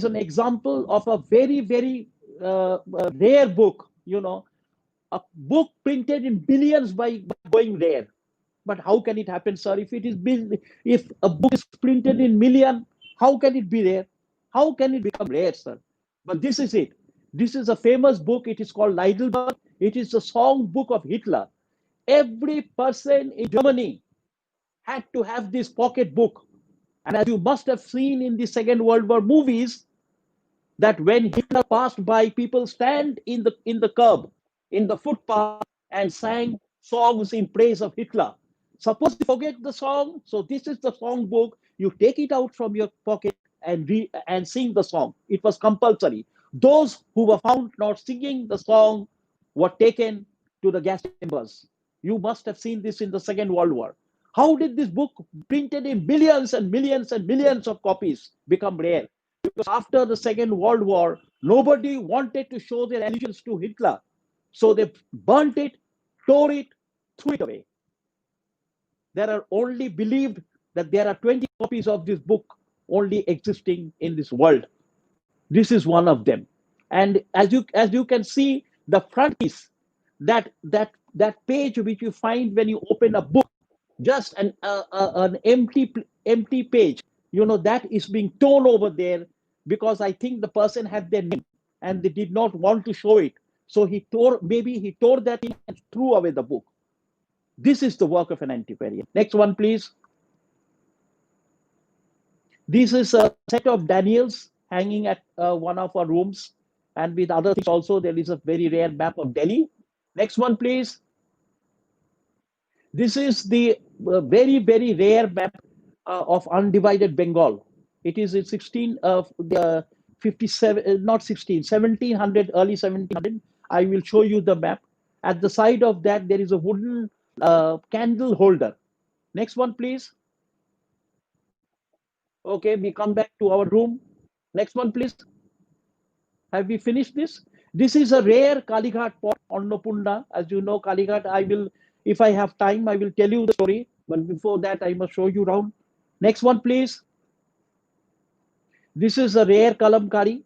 an example of a very, very rare book, a book printed in billions by going rare. But how can it happen, sir? If a book is printed in million, how can it be rare? How can it become rare, sir? But this is it. This is a famous book. It is called Leidelberg. It is the song book of Hitler. Every person in Germany had to have this pocket book. And as you must have seen in the Second World War movies, that when Hitler passed by, people stand in the curb, in the footpath, and sang songs in praise of Hitler. Suppose you forget the song, so this is the song book. You take it out from your pocket and sing the song. It was compulsory. Those who were found not singing the song were taken to the gas chambers. You must have seen this in the Second World War. How did this book, printed in billions and millions and millions of copies, become rare? Because after the Second World War, nobody wanted to show their allegiance to Hitler. So they burnt it, tore it, threw it away. There are only believed that there are 20 copies of this book only existing in this world. This is one of them. And as you can see, the front piece, that page which you find when you open a book, just an empty page, that is being torn over there, because I think the person had their name and they did not want to show it. So maybe he tore that in and threw away the book. This is the work of an antiquarian. Next one, please. This is a set of Daniels hanging at one of our rooms, and with other things also. There is a very rare map of Delhi. Next one, please. This is the very, very rare map of undivided Bengal. It is in 57, not 16, 1700, early 1700. I will show you the map. At the side of that, there is a wooden candle holder. Next one, please. Okay, we come back to our room. Next one, please. Have we finished this? This is a rare Kalighat pot on Nopunda. As you know, Kalighat, if I have time, I will tell you the story. But before that, I must show you around. Next one, please. This is a rare kalamkari,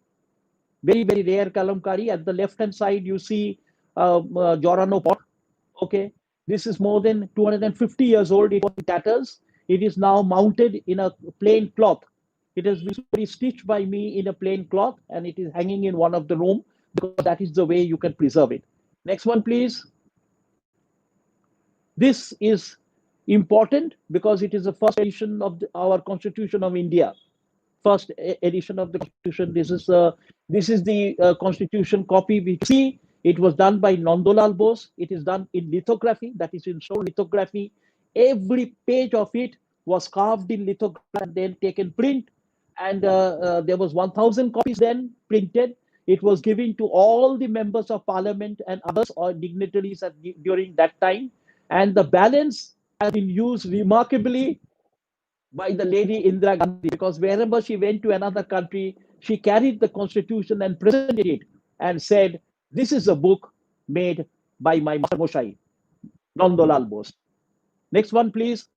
very, very rare kalamkari. At the left-hand side, you see Jorano pot. Okay, this is more than 250 years old. It was in tatters. It is now mounted in a plain cloth. It has been stitched by me in a plain cloth, and it is hanging in one of the room, because that is the way you can preserve it. Next one, please. This is important because it is the first edition of our Constitution of India. First edition of the Constitution. This is the Constitution copy. We see it was done by Nandolal Bose. It is done in lithography, that is in stone lithography. Every page of it was carved in lithography and then taken print. And there was 1,000 copies then printed. It was given to all the members of parliament and others or dignitaries during that time. And the balance has been used remarkably by the lady Indira Gandhi, because wherever she went to another country, she carried the constitution and presented it and said, "This is a book made by my Master Moshai, Nandolal Bose." Next one, please.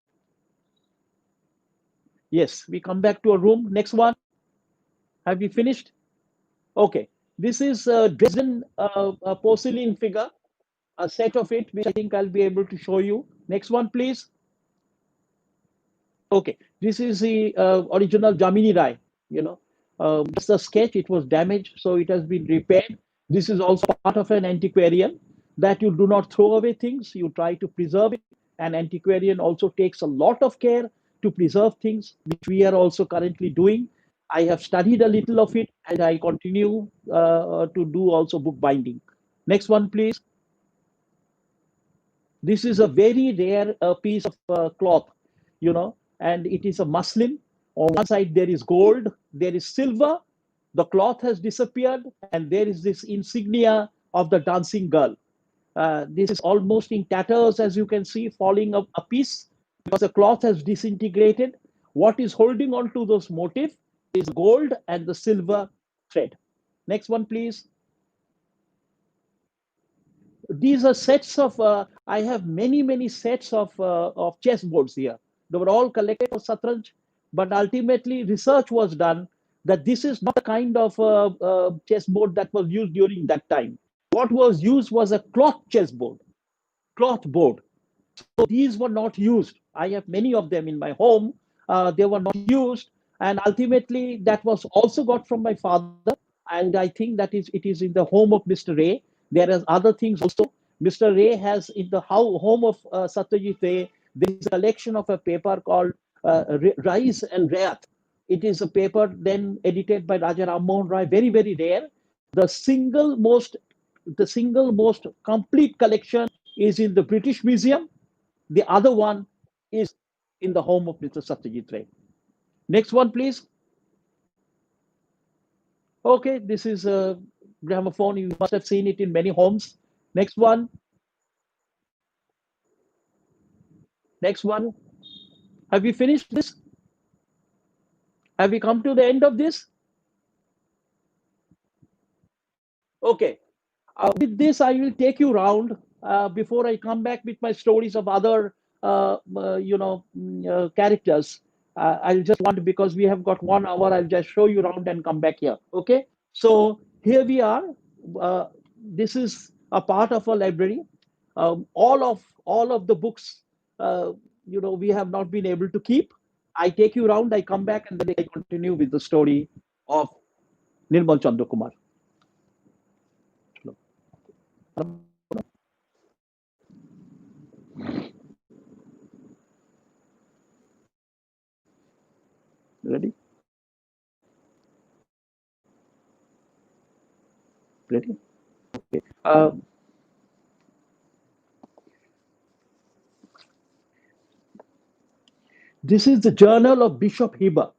Yes, we come back to a room. Next one. Have we finished? Okay. This is a Dresden porcelain figure, a set of it, which I think I'll be able to show you. Next one, please. Okay, this is the original Jamini Rai. It's a sketch. It was damaged, so it has been repaired. This is also part of an antiquarian, that you do not throw away things. You try to preserve it. An antiquarian also takes a lot of care to preserve things, which we are also currently doing. I have studied a little of it, and I continue to do also book binding. Next one, please. This is a very rare piece of cloth, and it is a muslin. On one side, there is gold, there is silver. The cloth has disappeared, and there is this insignia of the dancing girl. This is almost in tatters, as you can see, falling a piece, because the cloth has disintegrated. What is holding on to those motifs is gold and the silver thread. Next one, please. These are sets of, I have many sets of chessboards here. They were all collected for Satranj, but ultimately research was done that this is not the kind of chessboard that was used during that time. What was used was a cloth chessboard, cloth board. So these were not used. I have many of them in my home. They were not used. And ultimately, that was also got from my father. And I think that it is in the home of Mr. Ray. There are other things also. Mr. Ray has in the home of Satyajit Ray, there is a collection of a paper called Rise and Rayat. It is a paper then edited by Raja Ram Mohan Rai, very, very rare. The single most complete collection is in the British Museum. The other one is in the home of Mr. Satyajit Ray. Next one, please. Okay, this is a gramophone. You must have seen it in many homes. Next one. Next one. Have you finished this? Have we come to the end of this? Okay. With this, I will take you round before I come back with my stories of other, characters. I'll just want, because we have got 1 hour, I'll just show you around and come back here. Okay. So here we are. This is a part of a library. All of the books, we have not been able to keep. I take you around, I come back, and then I continue with the story of Nirmal Chandra Kumar. Ready? Ready? Okay. This is the Journal of Bishop Heber.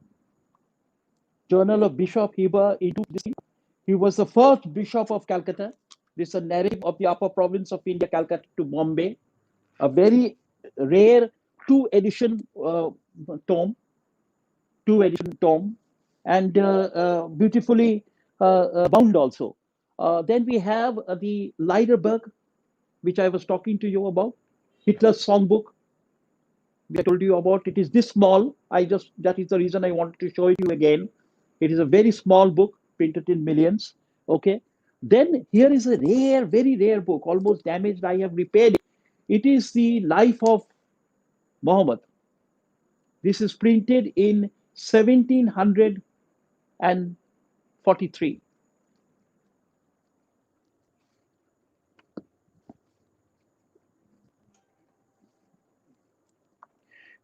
Journal of Bishop Heber. He was the first Bishop of Calcutta. This is a narrative of the upper province of India, Calcutta to Bombay. A very rare two-edition tome, and beautifully bound also. Then we have the Leiderberg, which I was talking to you about, Hitler's songbook. I told you about. It is this small. That is the reason I wanted to show it you again. It is a very small book, printed in millions. Okay. Then here is a rare, very rare book, almost damaged. I have repaired it. It is the Life of Muhammad. This is printed in 1743.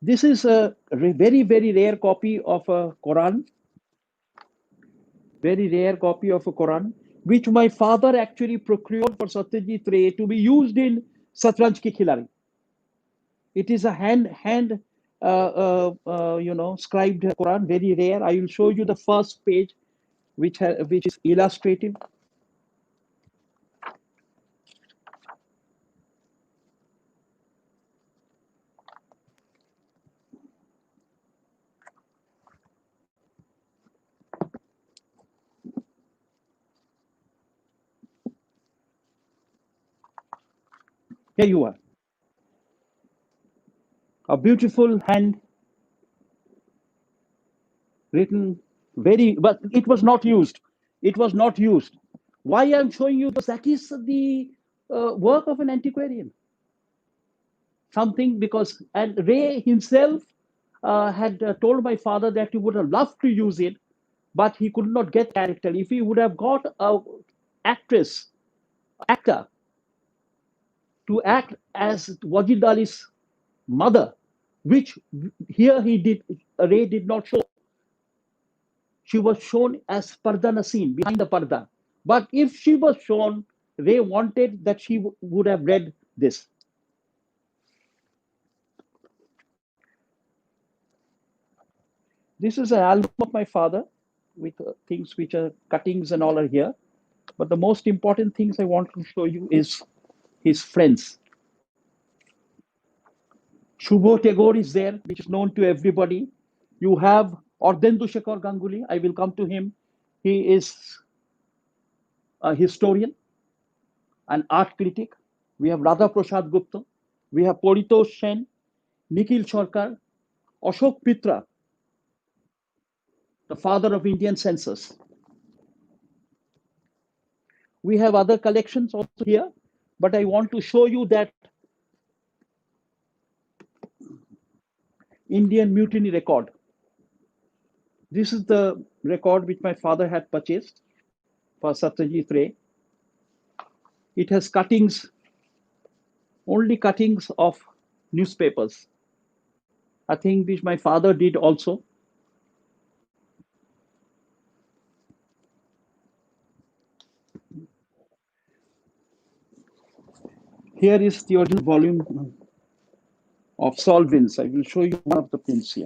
This is a very, very rare copy of a Quran. Very rare copy of a Quran, which my father actually procured for Satyajit Ray to be used in Satranj Ki Khilari. It is a hand scribed Quran, very rare. I will show you the first page, which is illustrative. Here you are. A beautiful hand written, but it was not used. It was not used. Why I'm showing you this? That is the work of an antiquarian. Something, because, and Ray himself had told my father that he would have loved to use it, but he could not get character. If he would have got a actor to act as Wajid Ali's mother, which here Ray did not show. She was shown as Parda Nasin, behind the Parda. But if she was shown, Ray wanted that she would have read this. This is an album of my father with things which are cuttings and all are here. But the most important things I want to show you is his friends. Shubho Tagore is there, which is known to everybody. You have Ardendu Shekhar Ganguly. I will come to him. He is a historian, an art critic. We have Radha Prasadgupta. We have Paritosh Sen, Nikhil Sarkar, Ashok Pitra, the father of Indian census. We have other collections also here, but I want to show you that Indian mutiny record. This is the record which my father had purchased for Satyajit Ray. It has cuttings, only cuttings of newspapers. I think which my father did also. Here is the original volume of solvents. I will show you one of the prints here.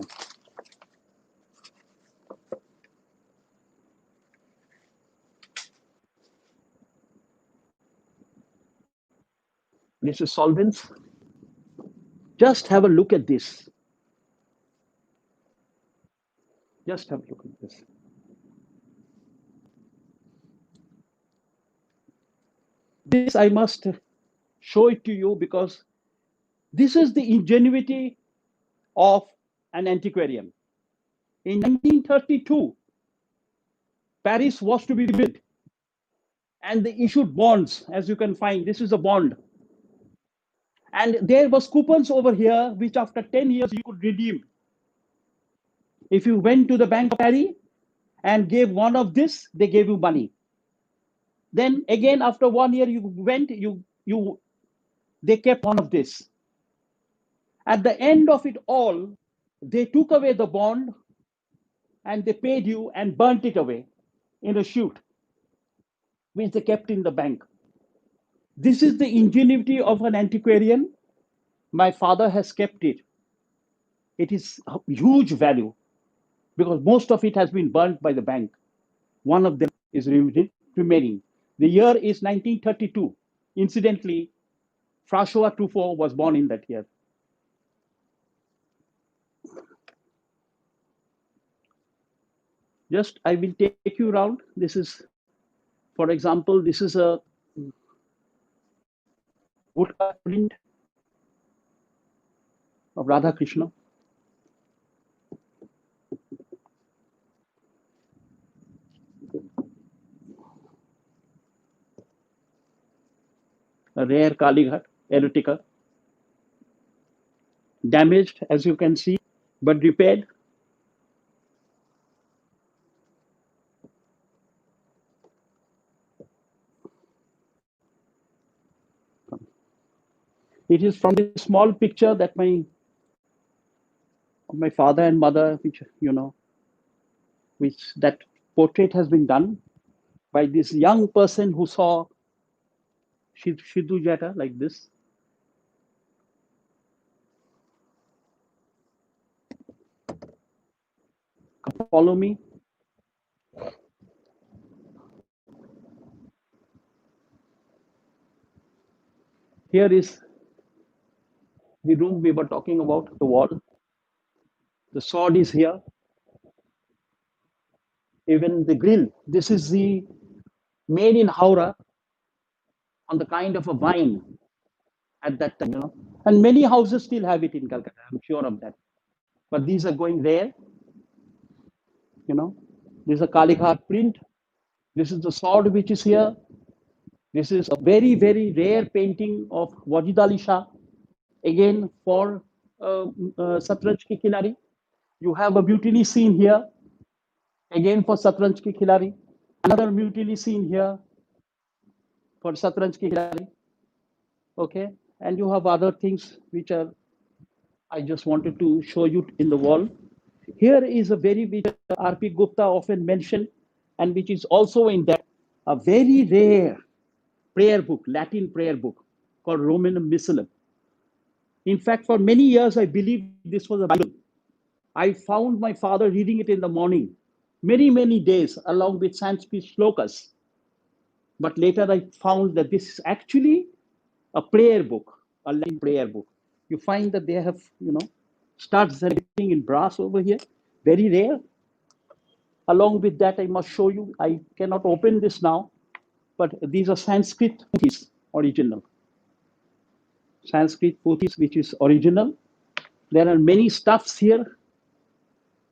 This is solvents. Just have a look at this. Just have a look at this. This I must show it to you because this is the ingenuity of an antiquarian. In 1932, Paris was to be built, and they issued bonds, as you can find. This is a bond. And there was coupons over here, which after 10 years you could redeem. If you went to the Bank of Paris and gave one of this, they gave you money. Then again, after 1 year, you went, they kept one of this. At the end of it all, they took away the bond and they paid you and burnt it away in a chute, which they kept in the bank. This is the ingenuity of an antiquarian. My father has kept it. It is a huge value because most of it has been burnt by the bank. One of them is remaining. The year is 1932. Incidentally, François Truffaut was born in that year. Just, I will take you around. This is, for example, this is a woodcut print of Radha Krishna. A rare Kalighat, erotica. Damaged, as you can see, but repaired. It is from this small picture that my father and mother, which that portrait has been done by this young person who saw SIDHU JYATHA like this. Follow me. Here is the room we were talking about, the wall. The sword is here. Even the grill. This is the made in Howrah on the kind of a vine at that time, And many houses still have it in Calcutta, I'm sure of that. But these are going rare. This is a Kalighat print. This is the sword which is here. This is a very, very rare painting of Wajid Ali Shah, again for Satranj Ki Khilari. You have a mutiny scene here, again for Satranj Ki Khilari. Another mutiny scene here for Satranj Ki Khilari. Okay, and you have other things which are, I just wanted to show you in the wall. Here is a very which R.P. Gupta often mentioned, and which is also in that, a very rare prayer book, Latin prayer book called Romanum Missalem. In fact, for many years, I believed this was a Bible. I found my father reading it in the morning, many, many days, along with Sanskrit shlokas. But later I found that this is actually a prayer book, a Latin prayer book. You find that they have, studs and everything in brass over here, very rare. Along with that, I must show you, I cannot open this now, but these are Sanskrit puthis, original. Sanskrit puthis, which is original. There are many stuffs here,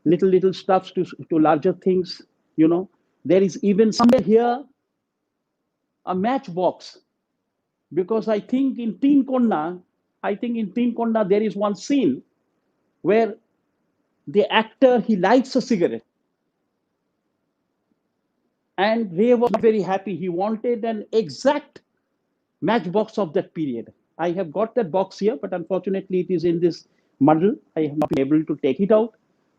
little stuffs to larger things, There is even somewhere here a matchbox, because I think in Teen Konna, there is one scene where the actor, he lights a cigarette. And Ray was very happy. He wanted an exact matchbox of that period. I have got that box here, but unfortunately it is in this muddle. I have not been able to take it out.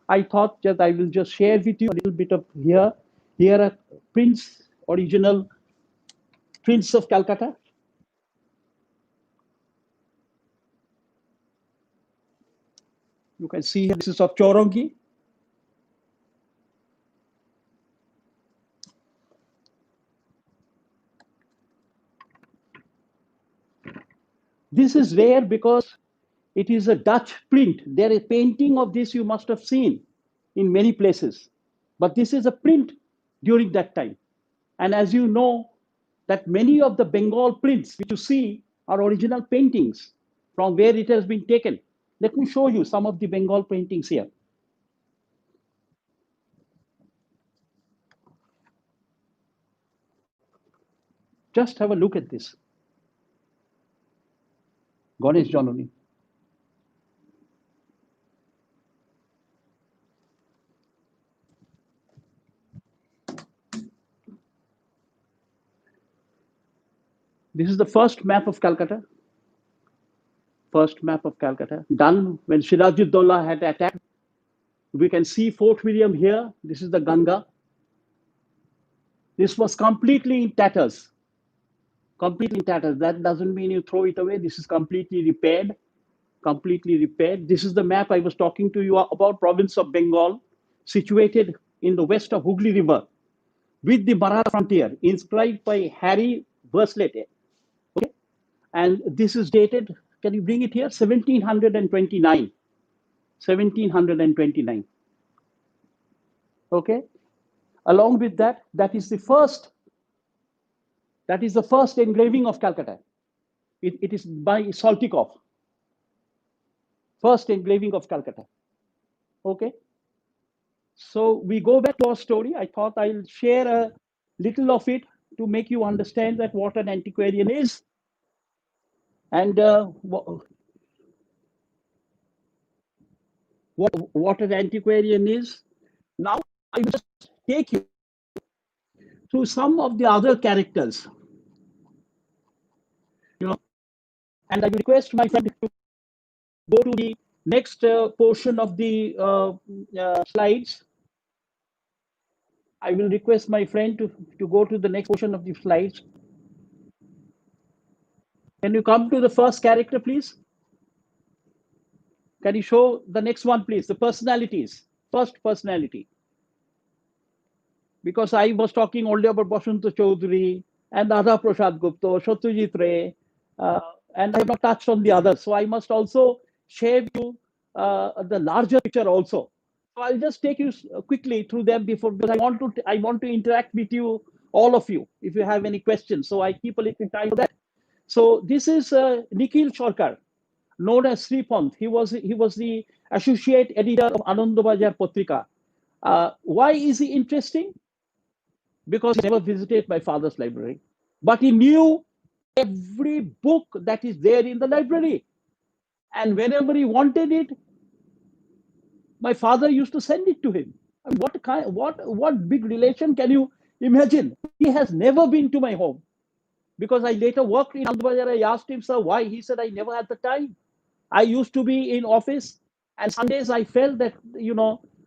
I thought that I will just share with you a little bit of here. Here are prints, original prints of Calcutta. You can see here, this is of Chorongi. This is rare because it is a Dutch print. There is painting of this you must have seen in many places. But this is a print during that time. And as you know, that many of the Bengal prints which you see are original paintings from where it has been taken. Let me show you some of the Bengal paintings here. Just have a look at this. Ganesh Janani. This is the first map of Calcutta. First map of Calcutta, done when Sirajuddaulah had attacked. We can see Fort William here. This is the Ganga. This was completely in tatters. Completely in tatters. That doesn't mean you throw it away. This is completely repaired. Completely repaired. This is the map I was talking to you about, province of Bengal, situated in the west of Hooghly River, with the Maratha frontier, inscribed by Harry Verslete. Okay, and this is dated. Can you bring it here? 1729. 1729. Okay. Along with that, that is the first engraving of Calcutta. It is by Saltykov. First engraving of Calcutta. Okay. So we go back to our story. I thought I'll share a little of it to make you understand that what an antiquarian is. And what an antiquarian is. Now I will just take you through some of the other characters. You know, and I will request my friend to go to the next portion of the slides. I will request my friend to go to the next portion of the slides. Can you come to the first character, please? Can you show the next one, please? The personalities. First personality. Because I was talking only about Murtuza Chowdhury and other Prasadgupta, Satyajit Ray, and I have not touched on the others. So I must also share with you the larger picture also. So I'll just take you quickly through them because I want to interact with you, all of you, if you have any questions. So I keep a little time for that. So this is Nikhil Sarkar, known as Sripant. He was the associate editor of Anandabazar Patrika. Why is he interesting? Because he never visited my father's library, but he knew every book that is there in the library, and whenever he wanted it, my father used to send it to him. I mean, what big relation can you imagine? He has never been to my home because I later worked in Anandabazar. I asked him, sir, why? He said, I never had the time. I used to be in office, and Sundays I felt that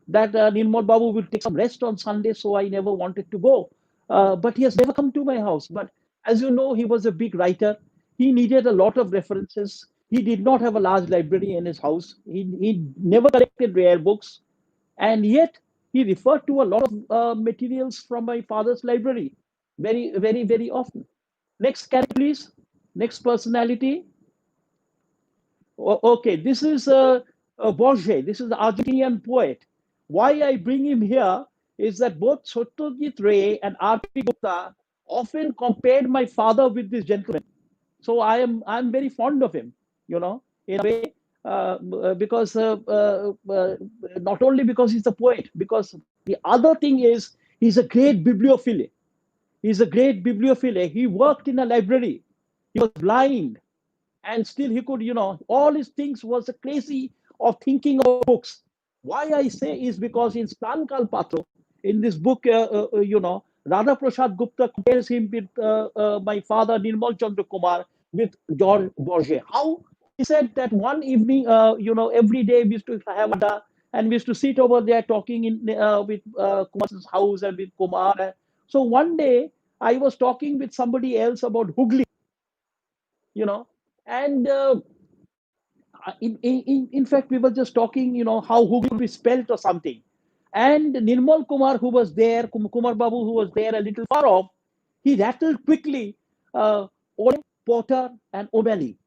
that Nirmal Babu will take some rest on Sunday, so I never wanted to go. But he has never come to my house. But as you know, he was a big writer. He needed a lot of references. He did not have a large library in his house. He never collected rare books, and yet he referred to a lot of materials from my father's library very, very, very often. Next character, please. Next personality. Okay, this is Borges. This is the Argentinian poet. Why I bring him here is that both Satyajit Ray and R.P. Gupta often compared my father with this gentleman. So I'm very fond of him, in a way, because not only because he's a poet, because the other thing is he's a great bibliophile. He's a great bibliophile. He worked in a library. He was blind, and still he could, all his things was crazy of thinking of books. Why I say is because in Stan Kalpatro, in this book, Radha Prasadgupta compares him with my father Nirmal Chandra Kumar with George Borges. How? He said that one evening, every day we used to have a and we used to sit over there talking with Kumar's house and with Kumar. So one day I was talking with somebody else about Hooghly, and in fact, we were just talking, how Hooghly is spelled or something. And Nirmal Kumar, who was there, Kumar Babu, who was there a little far off, he rattled quickly Odem, Porter, and O'Malley.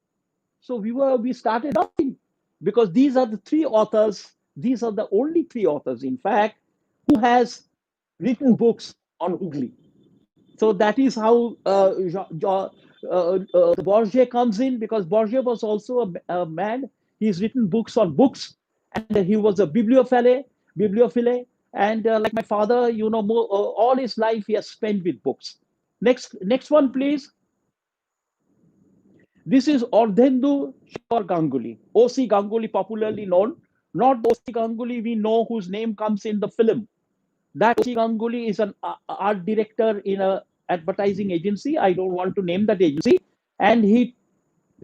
So we started laughing because these are the three authors. These are the only three authors, in fact, who has written books on Hooghly. So that is how Borges comes in, because Borges was also a man. He's written books on books, and he was a bibliophile, and like my father, all his life he has spent with books. Next one, please. This is Ardhendu Shekhar Ganguly, O.C. Ganguly, popularly known, not O.C. Ganguly we know whose name comes in the film. That O.C. Ganguly is an art director in a advertising agency. I don't want to name that agency, and he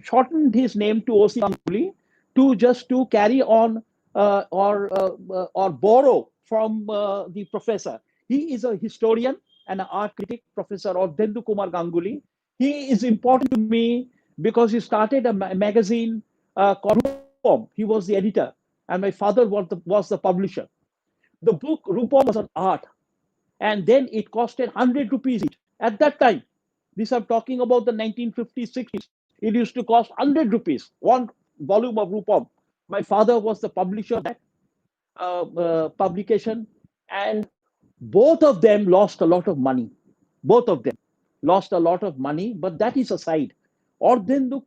shortened his name to O.C. Ganguly to carry on or borrow from the professor. He is a historian and an art critic, Professor Ardhendu Kumar Ganguly. He is important to me because he started a magazine called Rupam. He was the editor, and my father was the publisher. The book Rupam was on art, and then it costed 100 rupees each. At that time, this I'm talking about the 1950s, 60s. It used to cost 100 rupees, one volume of Rupam. My father was the publisher of that publication, and both of them lost a lot of money. Both of them lost a lot of money, but that is aside. Ardhendu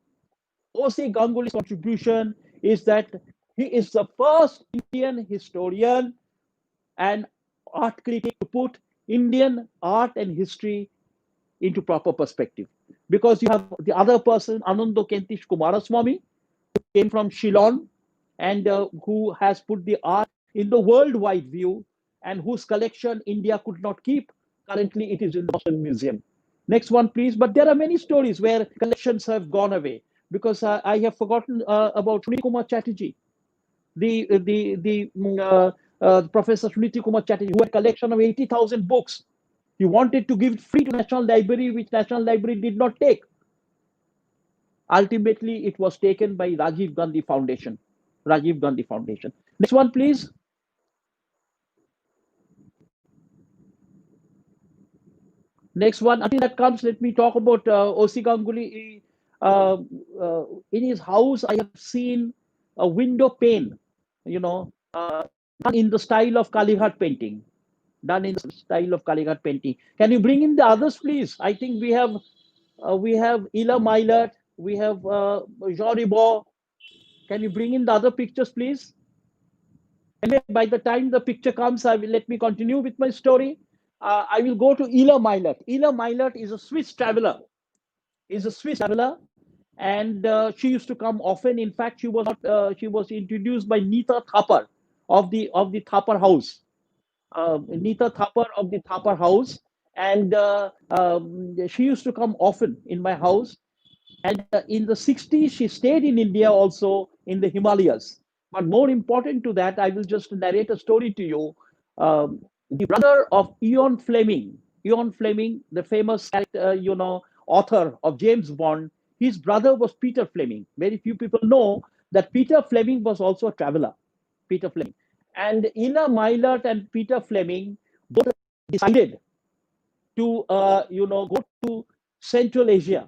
O.C. Ganguly's contribution is that he is the first Indian historian and art critic to put Indian art and history into proper perspective. Because you have the other person, Anando Kentish Kumaraswamy, who came from Shillong and who has put the art in the worldwide view, and whose collection India could not keep. Currently, it is in the Boston Museum. Next one, please. But there are many stories where collections have gone away, because I have forgotten about Suniti Kumar Chatterjee, Professor Suniti Kumar Chatterjee, who had a collection of 80,000 books. He wanted to give it free to National Library, which National Library did not take. Ultimately, it was taken by Rajiv Gandhi Foundation. Rajiv Gandhi Foundation. Next one, please. Next one. Until that comes, let me talk about O.C. Ganguly. In his house, I have seen a window pane, done in the style of Kalighat painting. Done in the style of Kalighat painting. Can you bring in the others, please? I think we have Ila Mylert, we have Jean Ribot. Can you bring in the other pictures, please? And by the time the picture comes, let me continue with my story. I will go to Ila Mylert. Ila Mylert is a Swiss traveler. And she used to come often. In fact, she was introduced by Nita Thapar of the Thapar house. Nita Thapar of the Thapar house, and she used to come often in my house. And in the 60s, she stayed in India also in the Himalayas. But more important to that, I will just narrate a story to you. The brother of Ian Fleming, the famous character, author of James Bond, his brother was Peter Fleming. Very few people know that Peter Fleming was also a traveler. Peter Fleming. And Ina Mylert and Peter Fleming both decided to, go to Central Asia.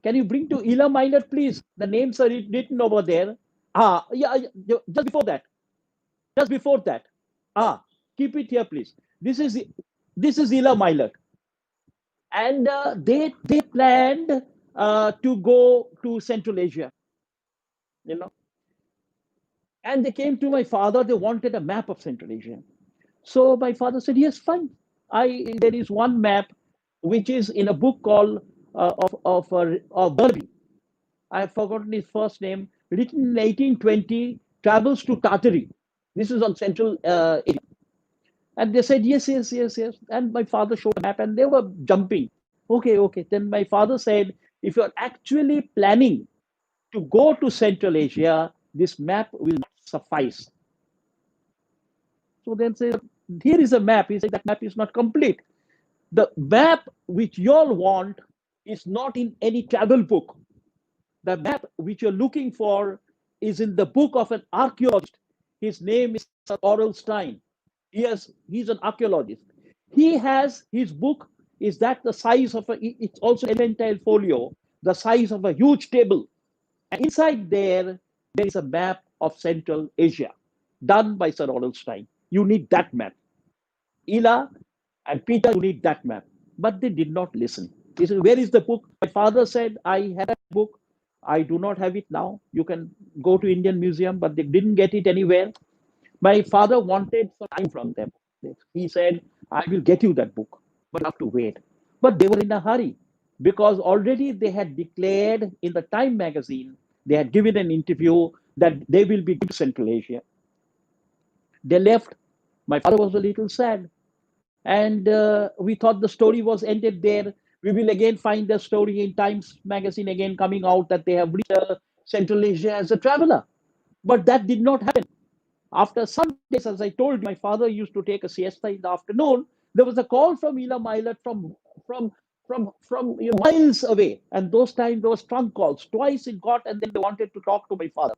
Can you bring to Ila Mylert, please? The names are written over there. Yeah, just before that. Keep it here, please. This is Ila Mylert, and they planned to go to Central Asia, and they came to my father. They wanted a map of Central Asia. So my father said, "Yes, fine. There is one map, which is in a book called of Burnaby. I have forgotten his first name. Written in 1820, travels to Tartary. This is on Central Asia." And they said, "Yes, yes, yes, yes." And my father showed a map, and they were jumping. Okay. Then my father said, "If you're actually planning to go to Central Asia, this map will not suffice." So then say, "Here is a map." He said, "That map is not complete. The map which you all want is not in any travel book. The map which you're looking for is in the book of an archaeologist. His name is Orelstein. He's an archaeologist. He has his book is that the size of it's also elementile folio, the size of a huge table. And inside there is a map of Central Asia done by Sir Orelstein. You need that map. Ila and Peter, you need that map. But they did not listen. He said, where is the book? My father said, I had a book. I do not have it now. You can go to Indian Museum, but they didn't get it anywhere. My father wanted some time from them. He said, I will get you that book, but you have to wait. But they were in a hurry because already they had declared in the Time magazine, they had given an interview that they will be to Central Asia. They left. My father was a little sad. And we thought the story was ended there. We will again find the story in Times magazine again coming out that they have reached Central Asia as a traveler. But that did not happen. After some days, as I told you, my father used to take a siesta in the afternoon. There was a call from Ila Milet from miles away. And those times there was trunk calls. Twice it got, and then they wanted to talk to my father.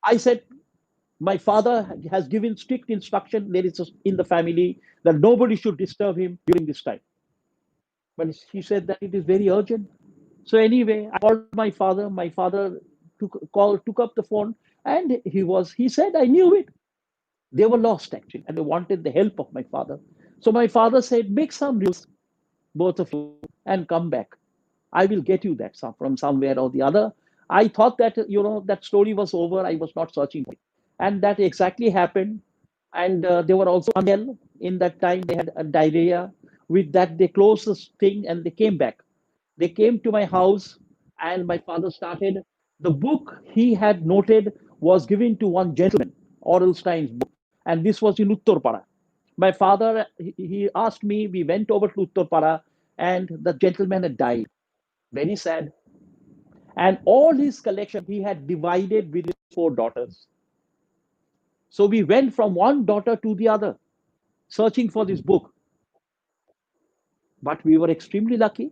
I said, my father has given strict instruction there is in the family that nobody should disturb him during this time. But he said that it is very urgent. So anyway, I called my father. My father took up the phone, and he said, I knew it. They were lost actually, and they wanted the help of my father. So my father said, make some reels, both of you, and come back. I will get you that from somewhere or the other. I thought that that story was over. I was not searching for it, and that exactly happened. And they were also unwell in that time. They had a diarrhea. With that, they closed this thing and they came back. They came to my house, and my father started. The book he had noted was given to one gentleman, Orelstein's book, and this was in Uttarpara. My father, he asked me, we went over to Uttarpara, and the gentleman had died. Very sad. And all his collection he had divided with his 4 daughters. So we went from one daughter to the other, searching for this book. But we were extremely lucky.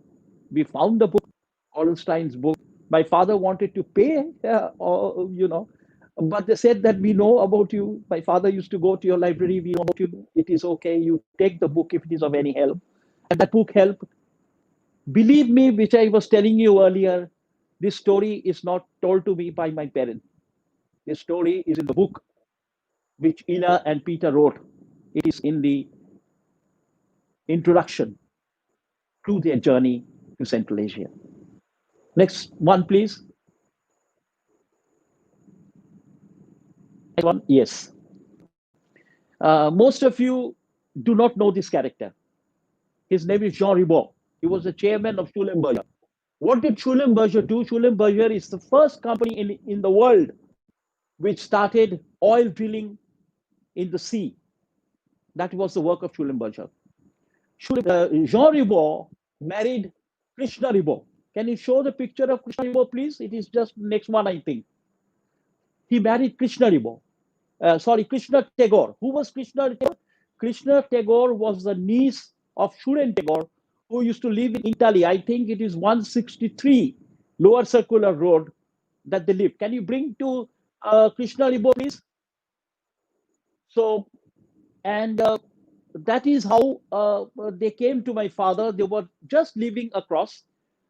We found the book, Orelstein's book. My father wanted to pay, but they said that we know about you. My father used to go to your library. We know about you. It is okay. You take the book if it is of any help. And that book helped. Believe me, which I was telling you earlier, this story is not told to me by my parents. This story is in the book which Ina and Peter wrote. It is in the introduction to their journey to Central Asia. Next one, please. Next one, yes. Most of you do not know this character. His name is Jean Ribot. He was the chairman of Schulenburger. What did Schulenburger do? Schulenburger is the first company in the world which started oil drilling in the sea. That was the work of Schulenburger. Jean Ribot married Krishna Ribot. Can you show the picture of Krishna Ribot, please? It is just next one, I think. He married Krishna Ribot. Krishna Tagore. Who was Krishna Tagore? Krishna Tagore was the niece of Suren Tagore, who used to live in Italy. I think it is 163 Lower Circular Road that they live. Can you bring to Krishna Ribot, please? So, and that is how they came to my father. They were just living across.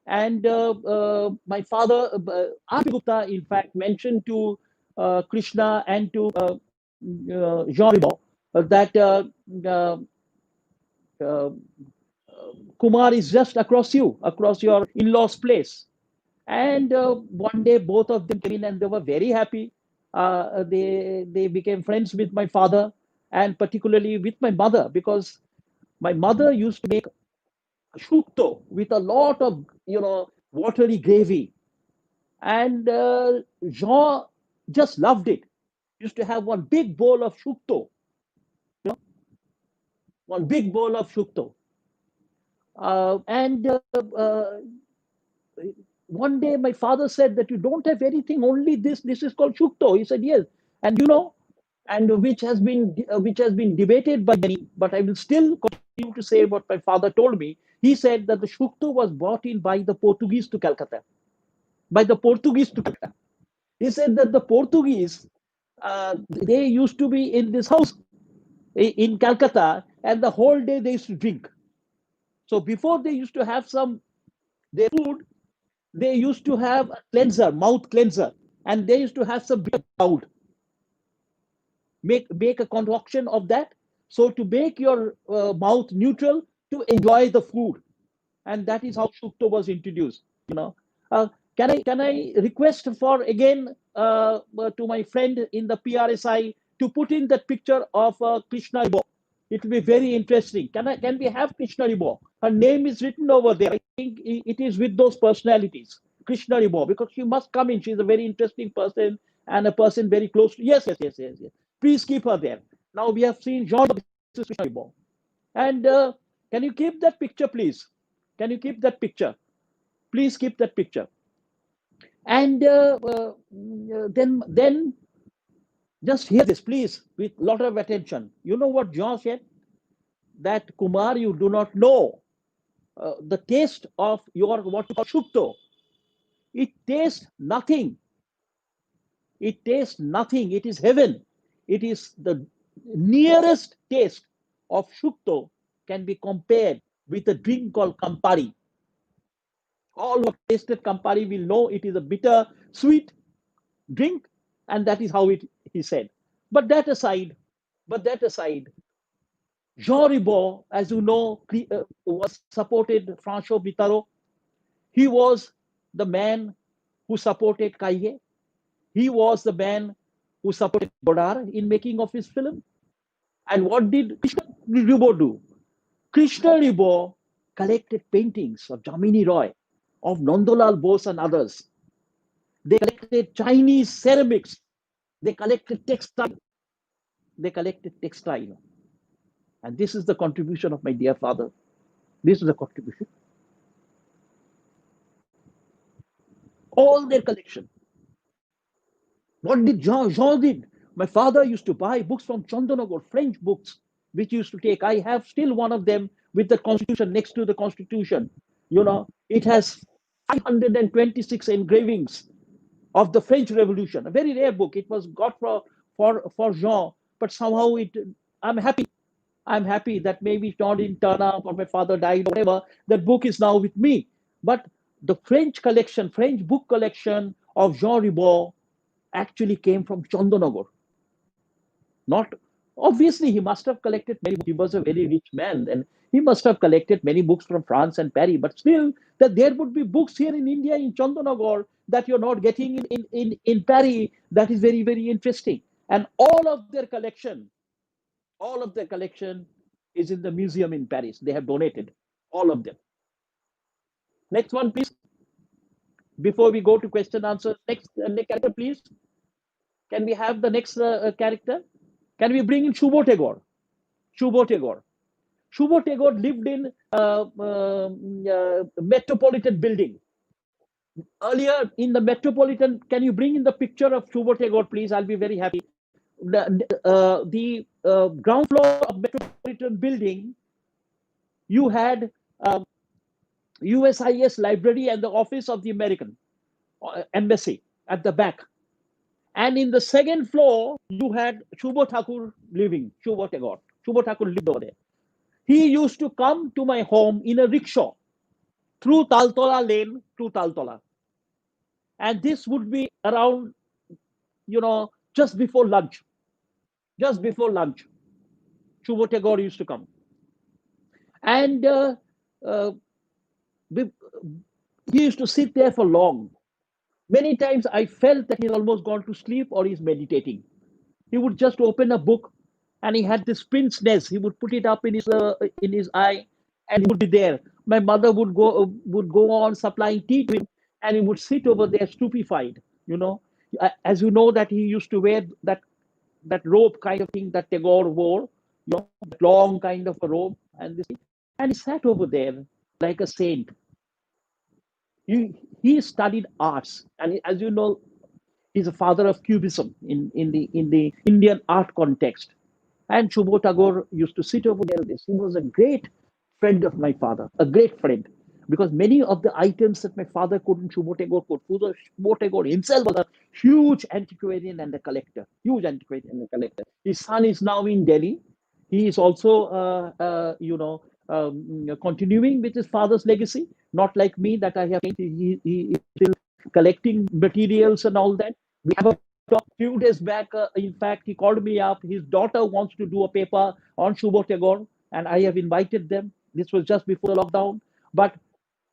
And my father, Prasadgupta, in fact, mentioned to Krishna and to Jean Ribot that Kumar is just across your in-laws' place. And one day, both of them came in and they were very happy. They became friends with my father and particularly with my mother, because my mother used to make shukto with a lot of, watery gravy. And Jean just loved it. Used to have one big bowl of shukto, one big bowl of shukto. And one day my father said that you don't have anything, only this is called shukto. He said, yes. And and which has been debated by many, but I will still continue to say what my father told me. He said that the shukto was brought in by the Portuguese to Calcutta. by the Portuguese to Calcutta. He said that the Portuguese, they used to be in this house in Calcutta, and the whole day they used to drink. So before they used to have their food, they used to have a cleanser, mouth cleanser, and they used to have some beer bowl. Make a concoction of that, so to make your mouth neutral to enjoy the food, and that is how Shukta was introduced. You know, can I request for again to my friend in the PRSI to put in that picture of Krishna Ribo? It will be very interesting. Can we have Krishna Ribo? Her name is written over there. I think it is with those personalities, Krishna Ribo, because she must come in. She's a very interesting person and a person very close to. Yes. Please keep her there. Now we have seen Jean Krishna Ribo. And can you keep that picture, please? Can you keep that picture? Please keep that picture. And then just hear this, please, with a lot of attention. You know what Jean said? That Kumar, you do not know the taste of your what you call Shukto. It tastes nothing. It tastes nothing. It is heaven. It is the nearest taste of Shukto can be compared with a drink called Campari. All who have tasted Campari will know it is a bitter, sweet drink, and that is how he said. But that aside, Jean Ribot, as you know, was supported François Mitterrand. He was the man who supported Caillet. He was the man who supported Godard in making of his film. And what did Krishna Ribot do? Krishna Ribot collected paintings of Jamini Roy, of Nandalal Bose and others. They collected Chinese ceramics. They collected textile. And this is the contribution of my dear father. This is the contribution. All their collection. What did Jean did? My father used to buy books from Chandanagar, French books, which used to take. I have still one of them with the Constitution, next to the Constitution. You know, it has 526 engravings of the French Revolution. A very rare book. It was got for Jean, but somehow I'm happy that maybe Jean didn't turn up or my father died or whatever. That book is now with me. But the French book collection of Jean Ribot actually came from Chandanagar. Not obviously, he must have collected many. He was a very rich man, and he must have collected many books from France and Paris. But still, that there would be books here in India in Chandanagar that you're not getting in Paris. That is very, very interesting. And all of their collection is in the museum in Paris. They have donated all of them. Next one, please. Before we go to question answer, next character, please. Can we have the next character? Can we bring in Shubho Tagore? Shubho Tagore lived in Metropolitan Building. Earlier in the Metropolitan, can you bring in the picture of Shubho Tagore, please? I'll be very happy. The ground floor of Metropolitan Building, you had USIS library and the office of the American embassy at the back. And in the second floor, you had Shubho Thakur living, Shubho Tagore. Shubho Thakur lived over there. He used to come to my home in a rickshaw through Taltola Lane to Taltola. And this would be around, just before lunch. Just before lunch, Shubho Tagore used to come. And he used to sit there for long. Many times I felt that he's almost gone to sleep or he's meditating. He would just open a book, and he had this prince nest. He would put it up in his eye, and he would be there. My mother would go on supplying tea to him, and he would sit over there stupefied. As you know that he used to wear that robe kind of thing that Tagore wore, long kind of a robe, and he sat over there like a saint. He studied arts, and as you know, he's a father of Cubism in the Indian art context. And Shubho Tagore used to sit over there. He was a great friend of my father, a great friend. because many of the items that my father could in Shubotagore could. Shubotagore himself was a huge antiquarian and a collector, huge antiquarian and a collector. His son is now in Delhi. He is also, continuing with his father's legacy, not like me that I have. He is still collecting materials and all that. We have a talk few days back. In fact, he called me up. His daughter wants to do a paper on Shubotagore, and I have invited them. This was just before the lockdown. But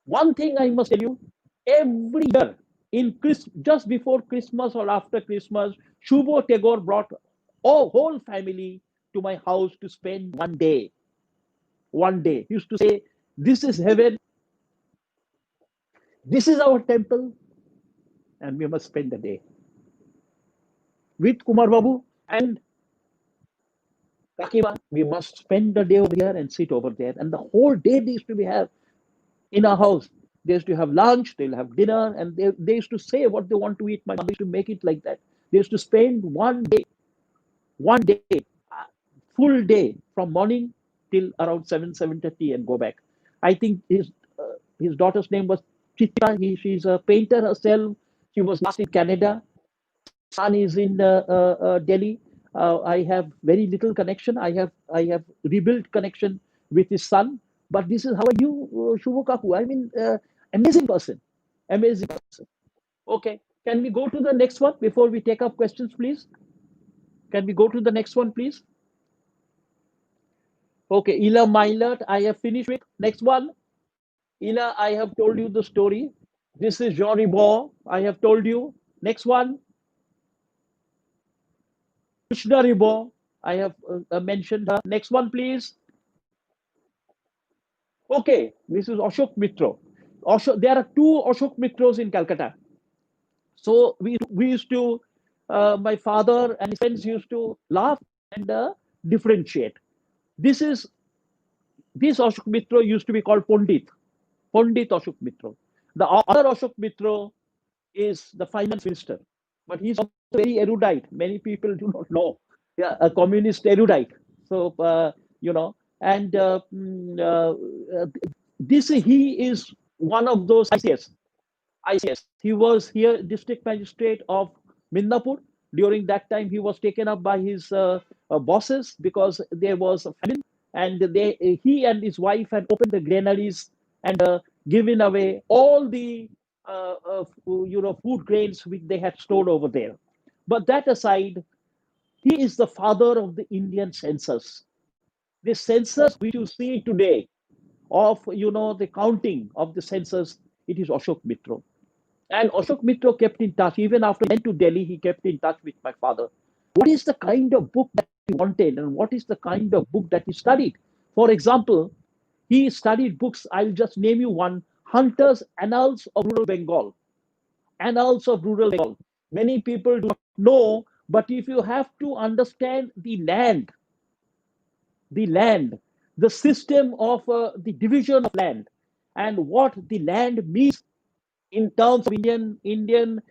one thing I must tell you, every year just before Christmas or after Christmas, Shubo Tagore brought whole family to my house to spend one day. One day. He used to say, this is heaven, this is our temple, and we must spend the day. With Kumar Babu and Kakima, we must spend the day over here and sit over there. And the whole day they used to have in our house. They used to have lunch, they'll have dinner, and they used to say what they want to eat. My mother used to make it like that. They used to spend one day, full day from morning till around 7:30 and go back. I think his daughter's name was Chitra. She's a painter herself. She was last in Canada. Son is in Delhi. I have very little connection. I have rebuilt connection with his son. But this is how I knew Shubho Kaku. I mean, amazing person, amazing person. Okay, can we go to the next one before we take up questions, please? Can we go to the next one, please? Okay, Ila Milert, I have finished with. Next one. Ila, I have told you the story. This is Jean Ribot. I have told you. Next one. Krishna Ribot. I have mentioned her. Next one, please. Okay, this is Ashok Mitra. There are two Ashok Mitros in Calcutta. So we used to, my father and his friends used to laugh and differentiate. This Ashok Mitra used to be called Pandit Ashok Mitra. The other Ashok Mitra is the finance minister, but he's also very erudite. Many people do not know. Yeah, a communist erudite. So and he is one of those ICS. He was here district magistrate of Midnapur. During that time, he was taken up by his bosses because there was a famine, and he and his wife had opened the granaries and given away all the food grains which they had stored over there. But that aside, he is the father of the Indian census. The census which you see today of the counting of the census, it is Ashok Mitra. And Ashok Mitra kept in touch. Even after he went to Delhi, he kept in touch with my father. What is the kind of book that he wanted, and what is the kind of book that he studied? For example, he studied books. I'll just name you one: Hunter's Annals of Rural Bengal. Annals of Rural Bengal. Many people do not know, but if you have to understand the land, the system of the division of land, and what the land means in terms of Indian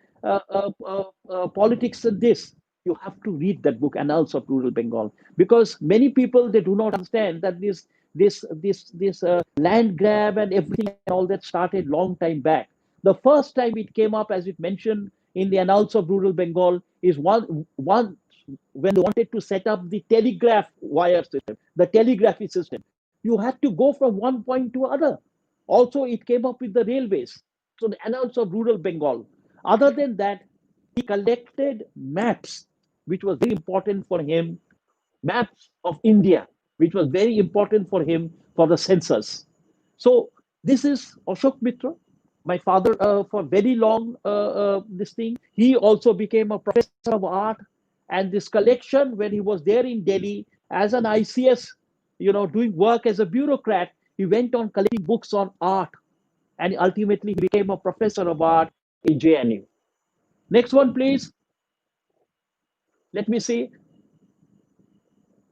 politics and this, you have to read that book, Annals of Rural Bengal, because many people, they do not understand that this land grab and everything and all that started long time back. The first time it came up, as it mentioned in the Annals of Rural Bengal, is one when they wanted to set up the telegraph wire system, the telegraphy system. You had to go from one point to other. Also, it came up with the railways. So the Annals of Rural Bengal. Other than that, he collected maps, which was very important for him, maps of India, which was very important for him for the census. So this is Ashok Mitra. My father, for very long, this thing, he also became a professor of art. And this collection, when he was there in Delhi as an ICS, doing work as a bureaucrat, he went on collecting books on art. And ultimately, he became a professor of art in JNU. Next one, please. Let me see.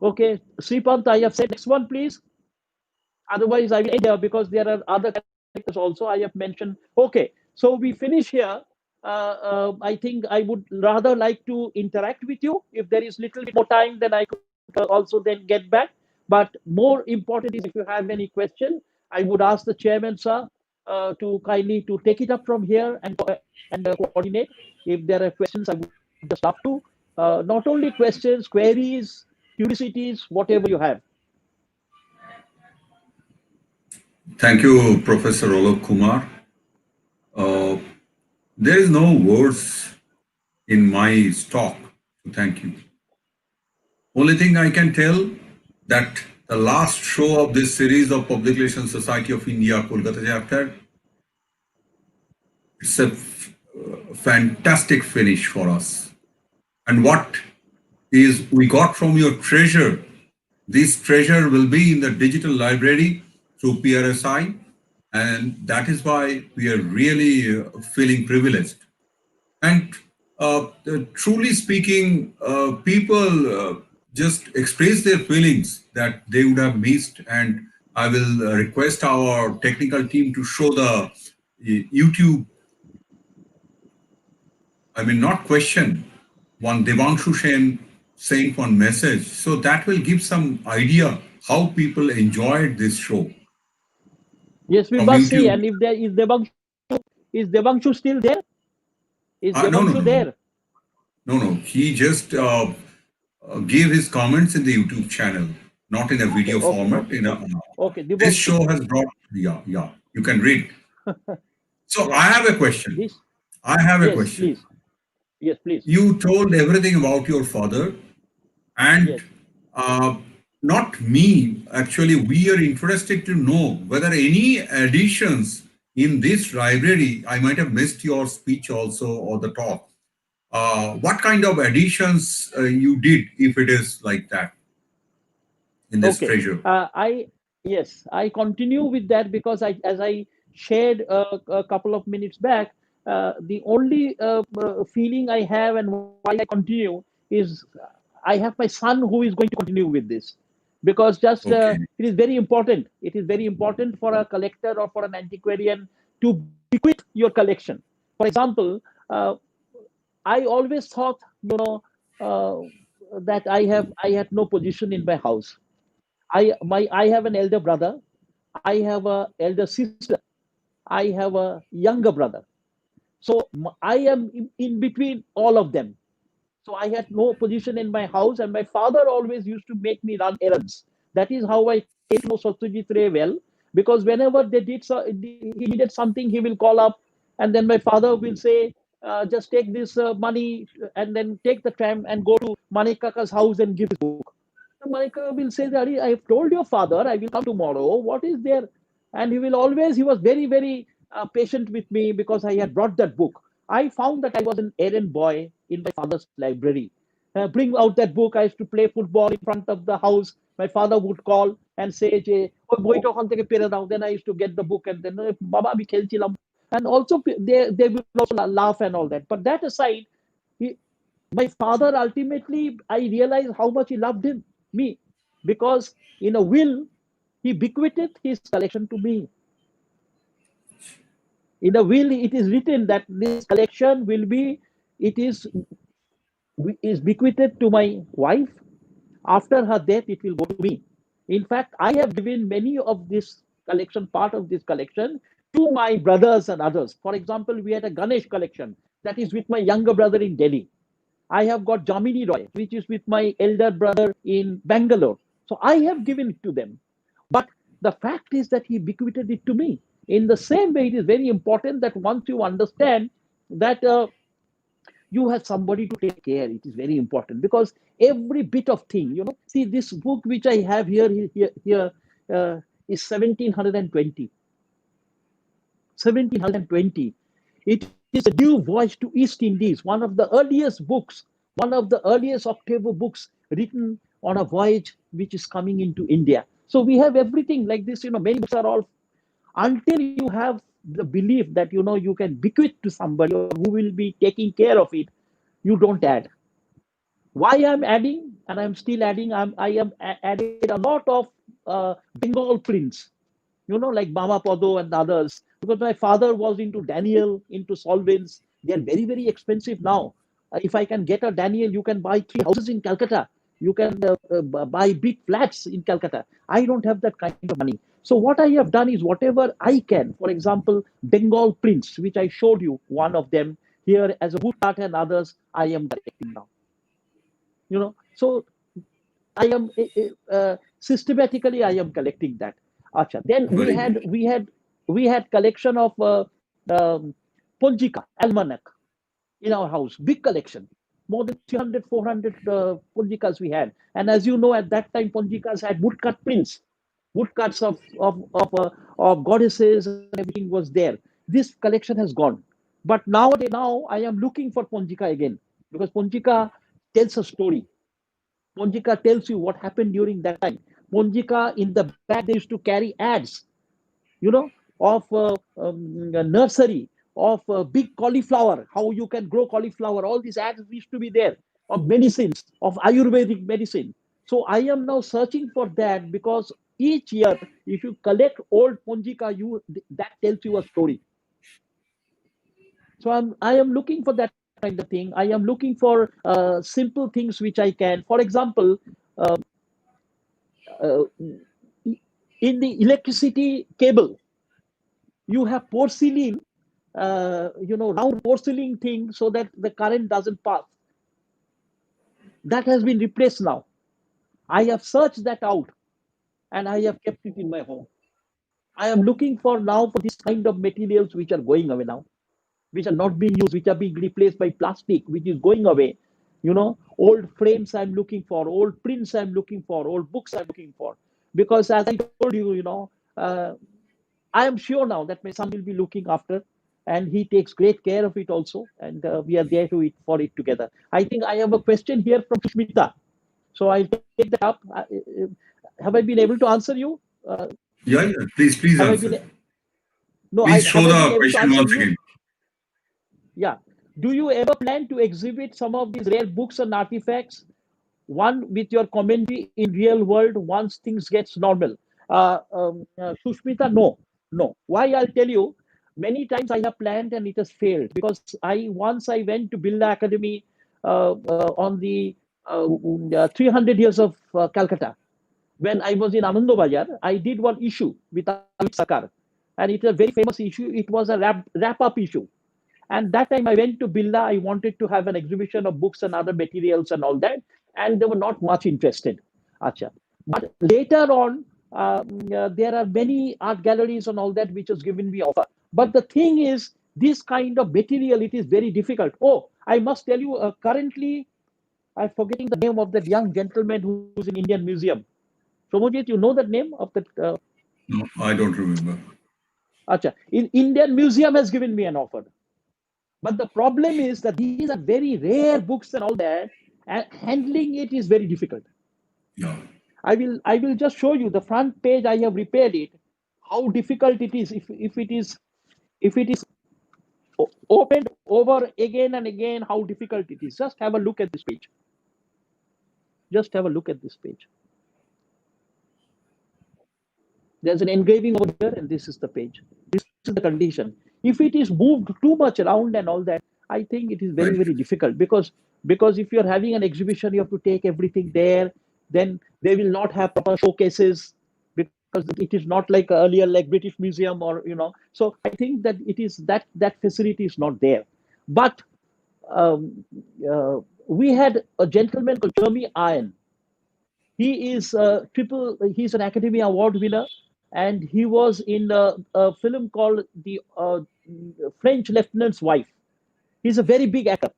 Okay, Sripant, I have said next one, please. Otherwise, I will end here because there are other characters also I have mentioned. Okay, so we finish here. I think I would rather like to interact with you. If there is little bit more time, then I could also then get back. But more important is if you have any question, I would ask the chairman, sir, to kindly to take it up from here and coordinate. If there are questions, I would just love to. Not only questions, queries, curiosities, whatever you have. Thank you, Professor Alok Kumar. Uh, there is no words in my stock to thank you. Only thing I can tell that the last show of this series of Public Relations Society of India, Kolkata chapter, it's a fantastic finish for us. And what is we got from your treasure, this treasure will be in the digital library through PRSI, and that is why we are really feeling privileged. And truly speaking, people just express their feelings that they would have missed. And I will request our technical team to show the YouTube, I mean, not question, one Devanshu Sen saying one message. So that will give some idea how people enjoyed this show Yes, we from must see. YouTube. And if there is Devanshu still there? Is No, no, Devanshu no, there? no. He just gave his comments in the YouTube channel, not in a video format. In a Okay, this Devanshu. show has brought, yeah. You can read. So I have a question. This, I have a yes, question. please. Yes, please. You told everything about your father, and Yes. not me. Actually, we are interested to know whether any additions in this library. I might have missed your speech also or the talk. What kind of additions you did, if it is like that, in this Okay. treasure? I continue with that because as I shared a couple of minutes back, the only feeling I have and why I continue is I have my son who is going to continue with this, because just Okay. it is very important. It is very important for a collector or for an antiquarian to bequeath your collection. For example, I always thought, that I had no position in my house. I have an elder brother, I have a elder sister, I have a younger brother. So I am in between all of them. So I had no position in my house, and my father always used to make me run errands. That is how I came to know Satyajit Ray well, because whenever they did he needed something, he will call up, and then my father will say, just take this money and then take the tram and go to Manikaka's house and give his book. Manika will say, Daddy, I have told your father I will come tomorrow. What is there? And he was very, very patient with me because I had brought that book. I found that I was an errand boy in my father's library. Bring out that book. I used to play football in front of the house. My father would call and say, "Oh, boy, ওখান থেকে পেরে দাও." Then I used to get the book and then, Baba, আমি খেলছিলাম. And also they will also laugh and all that. But that aside, he, my father ultimately, I realized how much he loved me, because in a will he bequeathed his collection to me. In a will it is written that this collection will be, it is bequeathed to my wife. After her death it will go to me. In fact, I have given many of this collection, part of this collection, to my brothers and others. For example, we had a Ganesh collection that is with my younger brother in Delhi. I have got Jamini Roy, which is with my elder brother in Bangalore. So I have given it to them. But the fact is that he bequeathed it to me. In the same way, it is very important that once you understand that you have somebody to take care, it is very important, because every bit of thing, see this book which I have here is 1720. 1720. It is a new voyage to East Indies, one of the earliest books, one of the earliest octavo books written on a voyage which is coming into India. So we have everything like this, many books are all, until you have the belief that, you can bequeath to somebody or who will be taking care of it, you don't add. Why I'm adding, and I'm still adding, I am added a lot of Bengal prints, like Mama Podo and others, because my father was into Daniel, into solvents. They are very, very expensive now. If I can get a Daniel, you can buy 3 houses in Calcutta. You can buy big flats in Calcutta. I don't have that kind of money. So what I have done is whatever I can. For example, Bengal prints, which I showed you, one of them here as a woodcut, and others I am collecting now. So I am systematically I am collecting that. Acha. Then we had collection of Ponjika almanac in our house, big collection, more than 300, 400 Ponjikas we had. And as you know, at that time, Ponjikas had woodcut prints, woodcuts of goddesses, and everything was there. This collection has gone. But now I am looking for Ponjika again, because Ponjika tells a story. Ponjika tells you what happened during that time. Ponjika, in the back, they used to carry ads, of a nursery, of big cauliflower, how you can grow cauliflower. All these ads used to be there, of medicines, of Ayurvedic medicine. So I am now searching for that, because each year, if you collect old Ponjika, that tells you a story. So I am looking for that kind of thing. I am looking for simple things which I can. For example, uh, in the electricity cable, you have porcelain, round porcelain thing, so that the current doesn't pass. That has been replaced now. I have searched that out, and I have kept it in my home. I am looking for now for this kind of materials which are going away now, which are not being used, which are being replaced by plastic, which is going away. Old frames I'm looking for, old prints I'm looking for, old books I'm looking for. Because as I told you, I am sure now that my son will be looking after, and he takes great care of it also, and we are there for it together. I think I have a question here from Sushmita, so I'll take that up. Have I been able to answer you? Yeah. Please Have I answer. been? No, Please show have I been the able to question answer once you? again. Yeah. Do you ever plan to exhibit some of these rare books and artifacts? One with your commentary in real world once things gets normal. Sushmita, no. Why? I'll tell you. Many times I have planned and it has failed, because once I went to Birla Academy on the 300 years of Calcutta. When I was in Anando Bazar, I did one issue with Amit Sakar, and it's a very famous issue. It was a wrap-up issue. And that time I went to Birla, I wanted to have an exhibition of books and other materials and all that, and they were not much interested. Acha. But later on, there are many art galleries and all that which has given me offer. But the thing is, this kind of material, it is very difficult. Oh, I must tell you, currently, I'm forgetting the name of that young gentleman who's in Indian Museum. Somojit, you know that name of that? No, I don't remember. Acha. In Indian Museum has given me an offer. But the problem is that these are very rare books and all that, and handling it is very difficult. Yeah. I will just show you the front page. I have repaired it. How difficult it is if it is opened over again and again. How difficult it is. Just have a look at this page. Just have a look at this page. There's an engraving over here, and this is the page. This is the condition. If it is moved too much around and all that, I think it is very, very difficult, because if you're having an exhibition, you have to take everything there. Then they will not have proper showcases, because it is not like earlier, like British Museum, or So I think that it is that facility is not there. But um, we had a gentleman called Jeremy Iron. He is he's an Academy Award winner, and he was in a film called The French Lieutenant's Wife. He's a very big actor.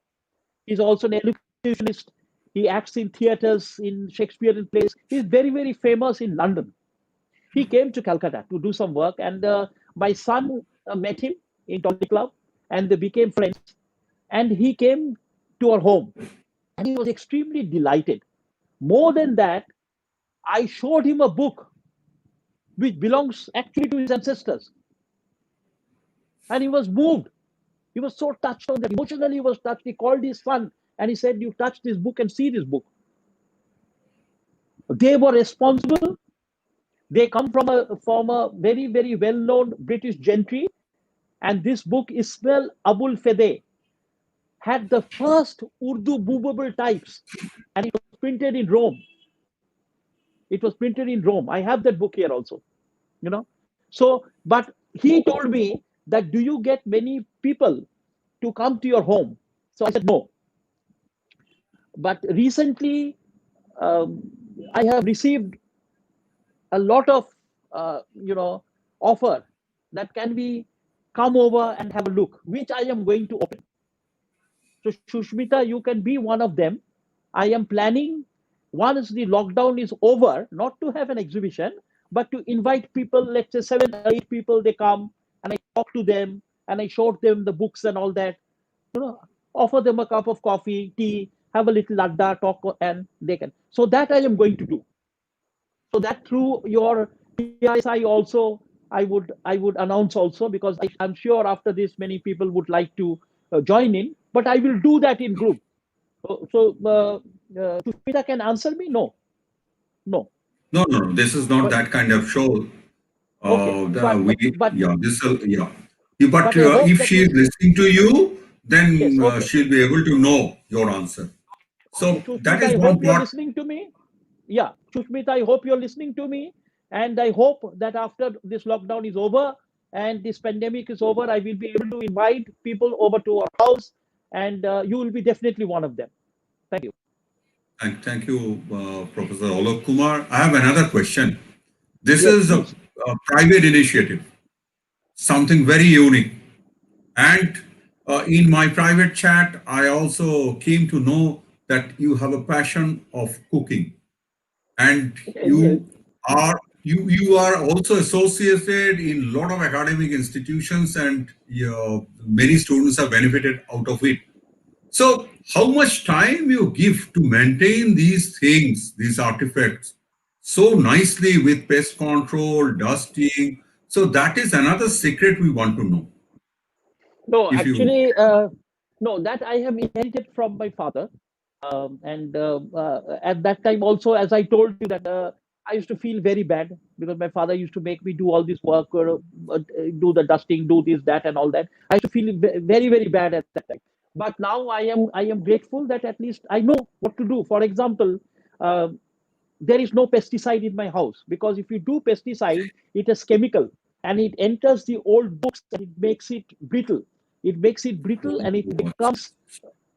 He's also an elocutionist. He acts in theaters, in Shakespearean plays. He's very, very famous in London. He came to Calcutta to do some work, and my son met him in Tony Club, and they became friends. And he came to our home, and he was extremely delighted. More than that, I showed him a book which belongs actually to his ancestors. And he was moved. He was so touched on that. Emotionally, he was touched. He called his son and he said, "You touch this book and see this book." They were responsible. They come from a very, very well-known British gentry. And this book, Ismail Abul Fede, had the first Urdu movable types. And it was printed in Rome. It was printed in Rome. I have that book here also, you know. So, but he told me that, do you get many people to come to your home? So I said no. But recently, I have received a lot of, offer that can be come over and have a look, which I am going to open. So Shushmita, you can be one of them. I am planning, once the lockdown is over, not to have an exhibition, but to invite people, let's say 7 or 8 people, they come and I talk to them and I showed them the books and all that, offer them a cup of coffee, tea, have a little adda, talk, and they can. So that I am going to do. So that through your PISI also, I would announce also, because I'm sure after this many people would like to join in, but I will do that in group. Sushmita can answer me? No. No. This is not But that kind of show. okay, This yeah. But but I hope if that she is listening to you, yes, then okay. she'll be able to know your answer. Okay, So that Sushmita, is I one hope you're part. listening to me. Yeah, Sushmita, I hope you're listening to me. And I hope that after this lockdown is over and this pandemic is over, I will be able to invite people over to our house, and you will be definitely one of them. Thank you. And thank you, Professor Alok Kumar. I have another question. This Yes, is please. a private initiative, something very unique. And in my private chat, I also came to know that you have a passion of cooking, and Yes. you are also associated in a lot of academic institutions, and many students have benefited out of it. So, how much time you give to maintain these things, these artifacts, so nicely with pest control, dusting? So that is another secret we want to know. No, If you, actually, no, that I have inherited from my father. And at that time also, as I told you, that I used to feel very bad because my father used to make me do all this work, do the dusting, do this, that, and all that. I used to feel very, very bad at that time. But now I am grateful that at least I know what to do. For example, uh, there is no pesticide in my house, because if you do pesticide, it is chemical and it enters the old books and it makes it brittle. It makes it brittle and it becomes,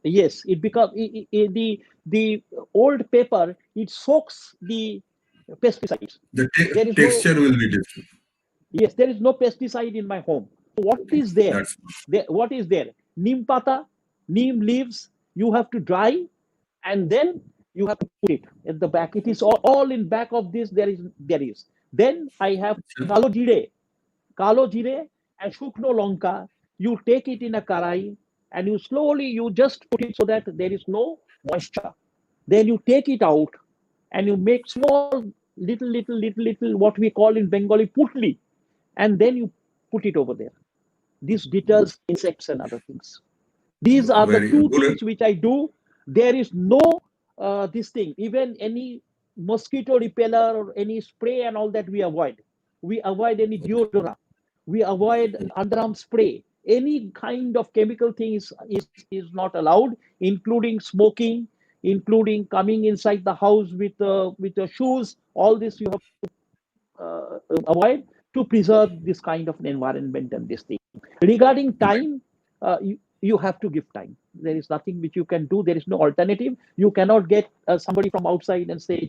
yes, it becomes the old paper, it soaks the pesticides. the There is no, texture will be different. yes, there is no pesticide in my home. So what is there? That's What is there? Neem pata, neem leaves, you have to dry, and then you have to put it at the back. It is all in back of this. There is. Then I have kalo jire and shukno lonka. You take it in a karai and you slowly, you just put it so that there is no moisture. Then you take it out and you make small, little, what we call in Bengali putli, and then you put it over there. This deters insects and other things. These are the very two good. things which I do. There is no this thing, even any mosquito repeller or any spray and all that we avoid. We avoid any deodorant. We avoid underarm spray. Any kind of chemical thing is not allowed, including smoking, including coming inside the house with your shoes. All this you have avoid to preserve this kind of an environment and this thing. Regarding time, you have to give time. There is nothing which you can do. There is no alternative. You cannot get somebody from outside and say,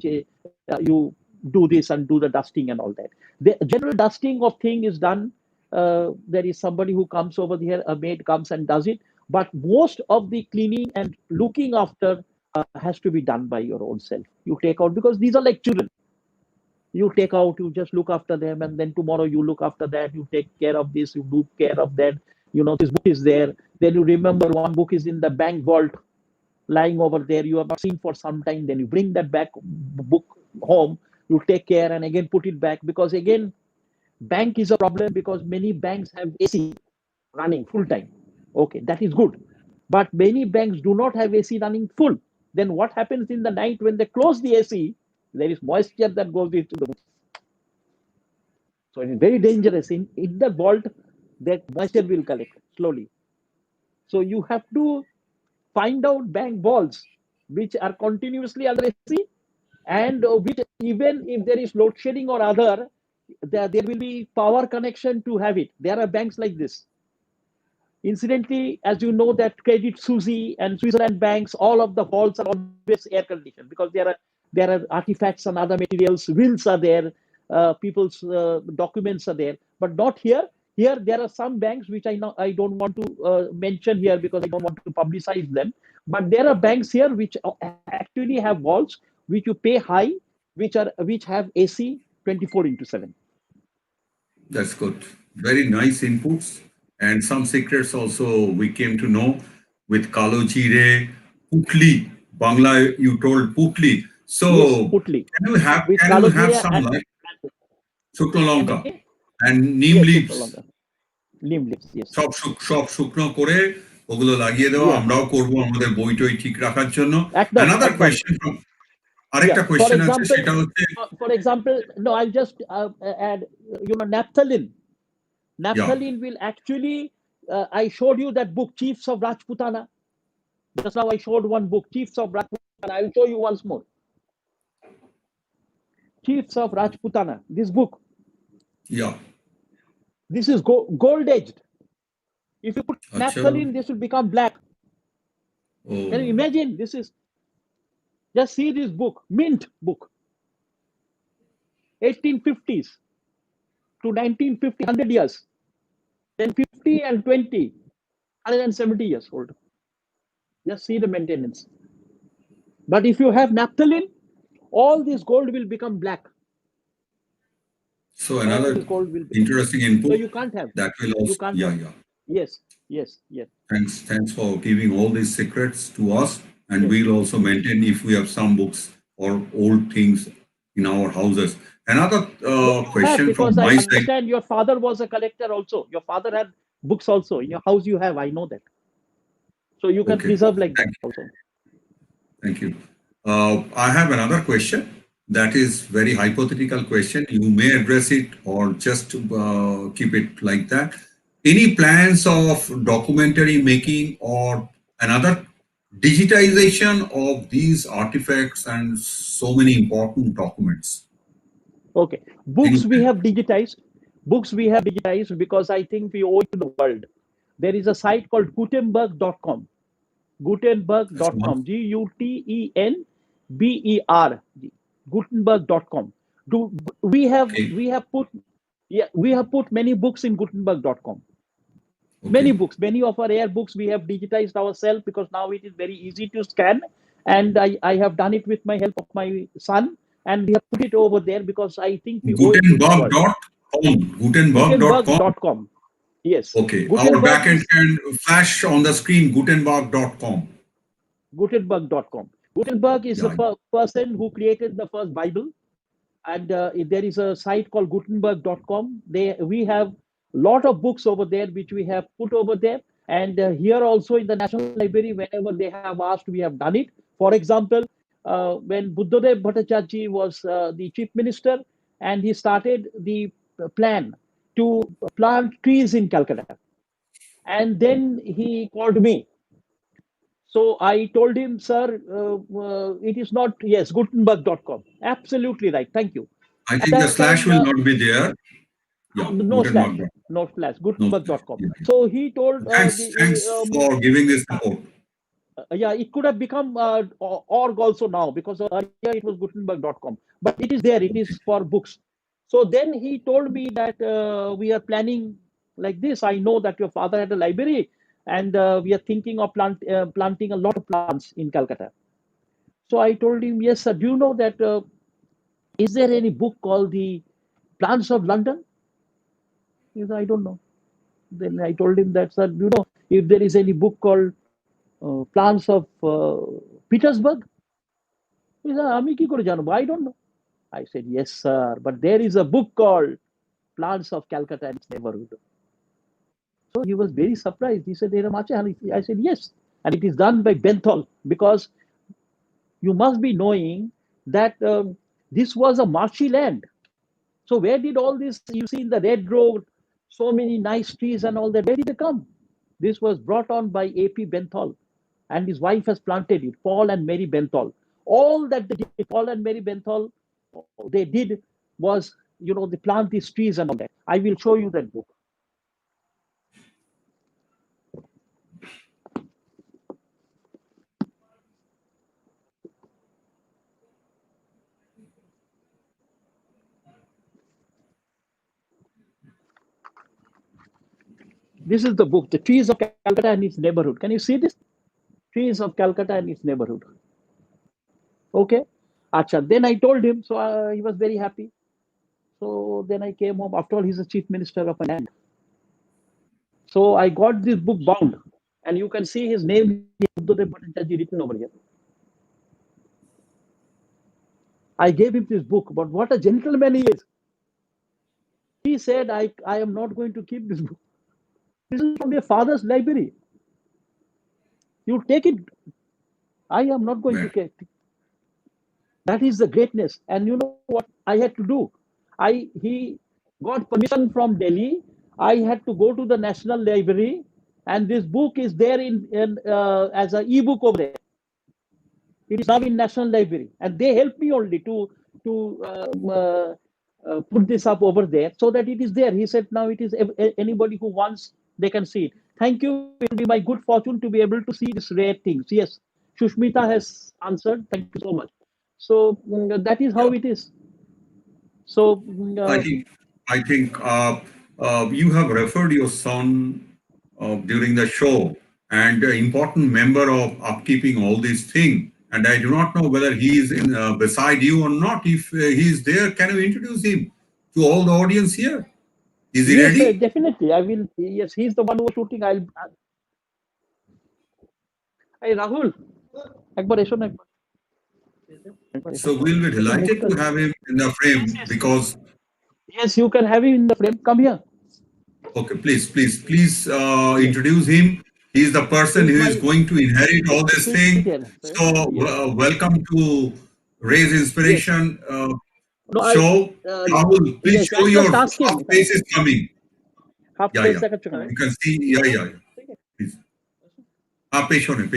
you do this and do the dusting and all that. The general dusting of thing is done. There is somebody who comes over here, a maid comes and does it. But most of the cleaning and looking after has to be done by your own self. You take out, because these are like children. You take out, you just look after them, and then tomorrow you look after that, you take care of this, you do care of that. This book is there, then you remember one book is in the bank vault lying over there, you have not seen for some time, then you bring that back book home, you take care and again put it back, because again, bank is a problem, because many banks have AC running full time. Okay, that is good, but many banks do not have AC running full. Then what happens in the night when they close the AC? There is moisture that goes into the books. So it is very dangerous. In the vault, that moisture will collect slowly. So you have to find out bank vaults which are continuously under AC, and which even if there is load shedding or other, there will be power connection to have it. There are banks like this. Incidentally, as you know, that Credit Suisse and Switzerland banks, all of the halls are always air conditioned because there are artifacts and other materials. Wills are there, people's documents are there, but not here. Here there are some banks which I don't want to mention here because I don't want to publicize them. But there are banks here which actually have walls which you pay high, which have AC 24/7. That's good. Very nice inputs. And some secrets also we came to know with Kalo Chire, Putli, Bangla, you told Putli. So Yes, Putli. can you have With some like Shukno Lanka and neem yes, leaves? Neem leaves, yes. সব শুকনো করে ওগুলো লাগিয়ে দেওয়া আমরাও করব আমাদের বই টই ঠিক রাখার জন্য another question from আরেকটা কোশ্চেন আছে সেটা হচ্ছে for example, no, I'll just add, naphthalene will actually I showed you that book, Chiefs of Rajputana. Just now I showed one book, Chiefs of Rajputana. I'll show you once more. Chiefs of Rajputana, this book. Yeah. This is gold edged. If you put naphthalene, this will become black. Oh. Can you imagine? This is, just see this book, mint book. 1850s to 1950, 100 years. Then 50 and 20, 170 years old. Just see the maintenance. But if you have naphthalene, all this gold will become black. So another interesting input. So you can't have that will also. Yes. Thanks for giving all these secrets to us, and we'll also maintain if we have some books or old things in our houses. Another question from my side. I understand your father was a collector also. Your father had books also. In your house you have, I know that. So you can preserve like that also. Thank you. I have another question that is very hypothetical question. You may address it or just keep it like that. Any plans of documentary making or another digitization of these artifacts and so many important documents? Okay. Books we have digitized. Because I think we owe it to the world. There is a site called Gutenberg.com. Gutenberg.com. Gutenber. Gutenberg.com. We have put many books in Gutenberg.com. Many books, many of our air books we have digitized ourselves because now it is very easy to scan, and I have done it with my help of my son, and we have put it over there because I think we Gutenberg.com. Yes. Okay. Our backend can flash on the screen Gutenberg.com. Gutenberg.com. Gutenberg is the person who created the first Bible, and there is a site called Gutenberg.com. We have a lot of books over there which we have put over there, and here also in the National Library, whenever they have asked, we have done it. For example, when Buddhadev Bhattacharya was the chief minister, and he started the plan to plant trees in Calcutta, and then he called me. So I told him, sir, it is not, Gutenberg.com. Absolutely right. Thank you. I think the slash will not be there. Yeah, no slash, Gutenberg.com. So he told... Thanks for giving this support. It could have become org also now, because earlier it was Gutenberg.com. But it is there. It is for books. So then he told me that we are planning like this. I know that your father had a library, and we are thinking of planting a lot of plants in Calcutta. So I told him, yes, sir. Do you know that, is there any book called The Plants of London? He said, I don't know. Then I told him that, sir, do you know if there is any book called Plants of Petersburg? He said, I don't know. I said, yes, sir. But there is a book called Plants of Calcutta and its neighborhood. So he was very surprised. He said, I said, yes. And it is done by Benthal, because you must be knowing that this was a marshy land. So where did all this, you see in the Red Road, so many nice trees and all that, where did they come? This was brought on by A.P. Benthal. and his wife has planted it, Paul and Mary Benthall. All that they did, Paul and Mary Benthall, they did was, they plant these trees and all that. I will show you that book. This is the book, The Trees of Calcutta and Its Neighborhood. Can you see this? Trees of Calcutta and Its Neighborhood. Okay. Acha. Then I told him, so he was very happy. So then I came home. After all, he's the chief minister of a land. So I got this book bound, and you can see his name written over here. I gave him this book, but what a gentleman he is. He said, I am not going to keep this book. This is from your father's library. You take it. I am not going to take it. That is the greatness. And you know what I had to do? He got permission from Delhi. I had to go to the National Library, and this book is there as an e-book over there. It is now in National Library, and they helped me only to put this up over there so that it is there. He said, now it is anybody who wants, they can see it. Thank you. It will be my good fortune to be able to see these rare things. Yes, Shushmita has answered. Thank you so much. So that is how it is. So I think you have referred your son during the show, and an important member of upkeeping all these things. And I do not know whether he is beside you or not. If he is there, can you introduce him to all the audience here? Is he ready? Yes, definitely. I will. Yes, he's the one who was shooting. Hey, Rahul. So we'll be delighted to have him in the frame because. Yes, you can have him in the frame. Come here. Okay, please introduce him. He's the person who is going to inherit all this thing. So welcome to Raise Inspiration show. Rahul, please show your half face is coming. Yeah. You can see. Yeah. Please. Peshone.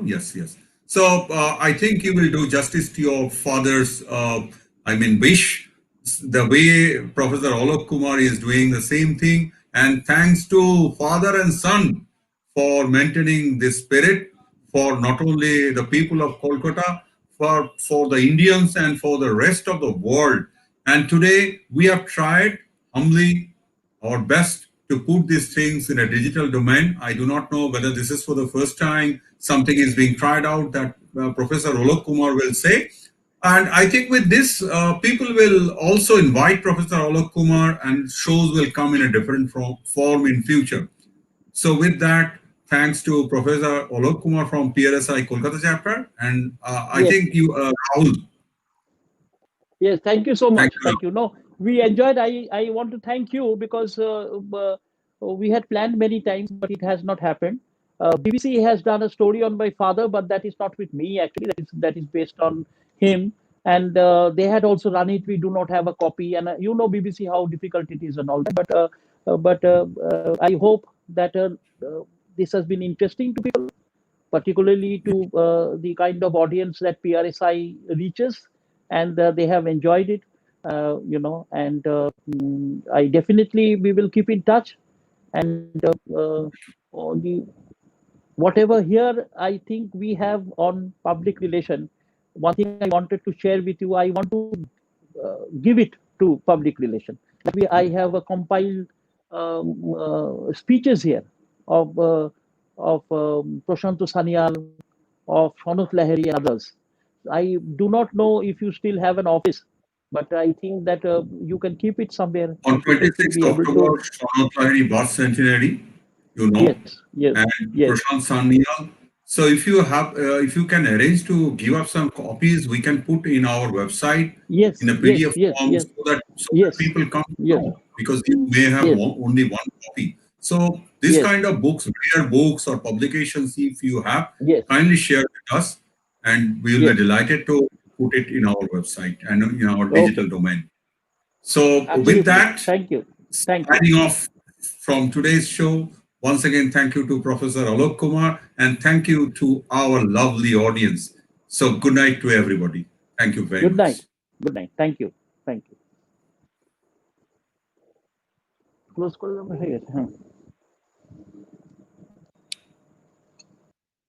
Yes. So I think you will do justice to your father's, wish. The way Professor Alok Kumar is doing the same thing, and thanks to father and son for maintaining this spirit for not only the people of Kolkata, for the Indians and for the rest of the world. And today we have tried humbly our best to put these things in a digital domain. I do not know whether this is for the first time something is being tried out that Professor Alok Kumar will say. And I think with this, people will also invite Professor Alok Kumar, and shows will come in a different form in future. So with that, thanks to Professor Alok Kumar from PRSI Kolkata chapter, and I think you, Rahul. Yes, thank you so much. Thank you. No, we enjoyed. I want to thank you because we had planned many times, but it has not happened. BBC has done a story on my father, but that is not with me actually. That is based on him, and they had also run it. We do not have a copy, and BBC how difficult it is and all that. But I hope that this has been interesting to people, particularly to the kind of audience that PRSI reaches, and they have enjoyed it. And I definitely we will keep in touch, and on the whatever here I think we have on public relation. One thing I wanted to share with you, I want to give it to public relation. I have a compiled speeches here of Prashanto Sanyal, of Shonut Lahiri and others. I do not know if you still have an office, but I think that you can keep it somewhere. On 26th October, Shonut Lahiri birth centenary, Yes. And Prashant Sanyal. So if you have, if you can arrange to give up some copies, we can put in our website in a PDF form so that people come to know, because you may have only one copy. So this kind of books, rare books or publications, if you have, kindly share with us, and we will be delighted to put it in our website and in our digital domain. So with that, thank you. Signing off from today's show. Once again, thank you to Professor Alok Kumar, and thank you to our lovely audience. So good night to everybody. Thank you very Good much. night. Good night. Thank you. Thank you. Close করে দাও, হয়ে গেছে, হ্যাঁ।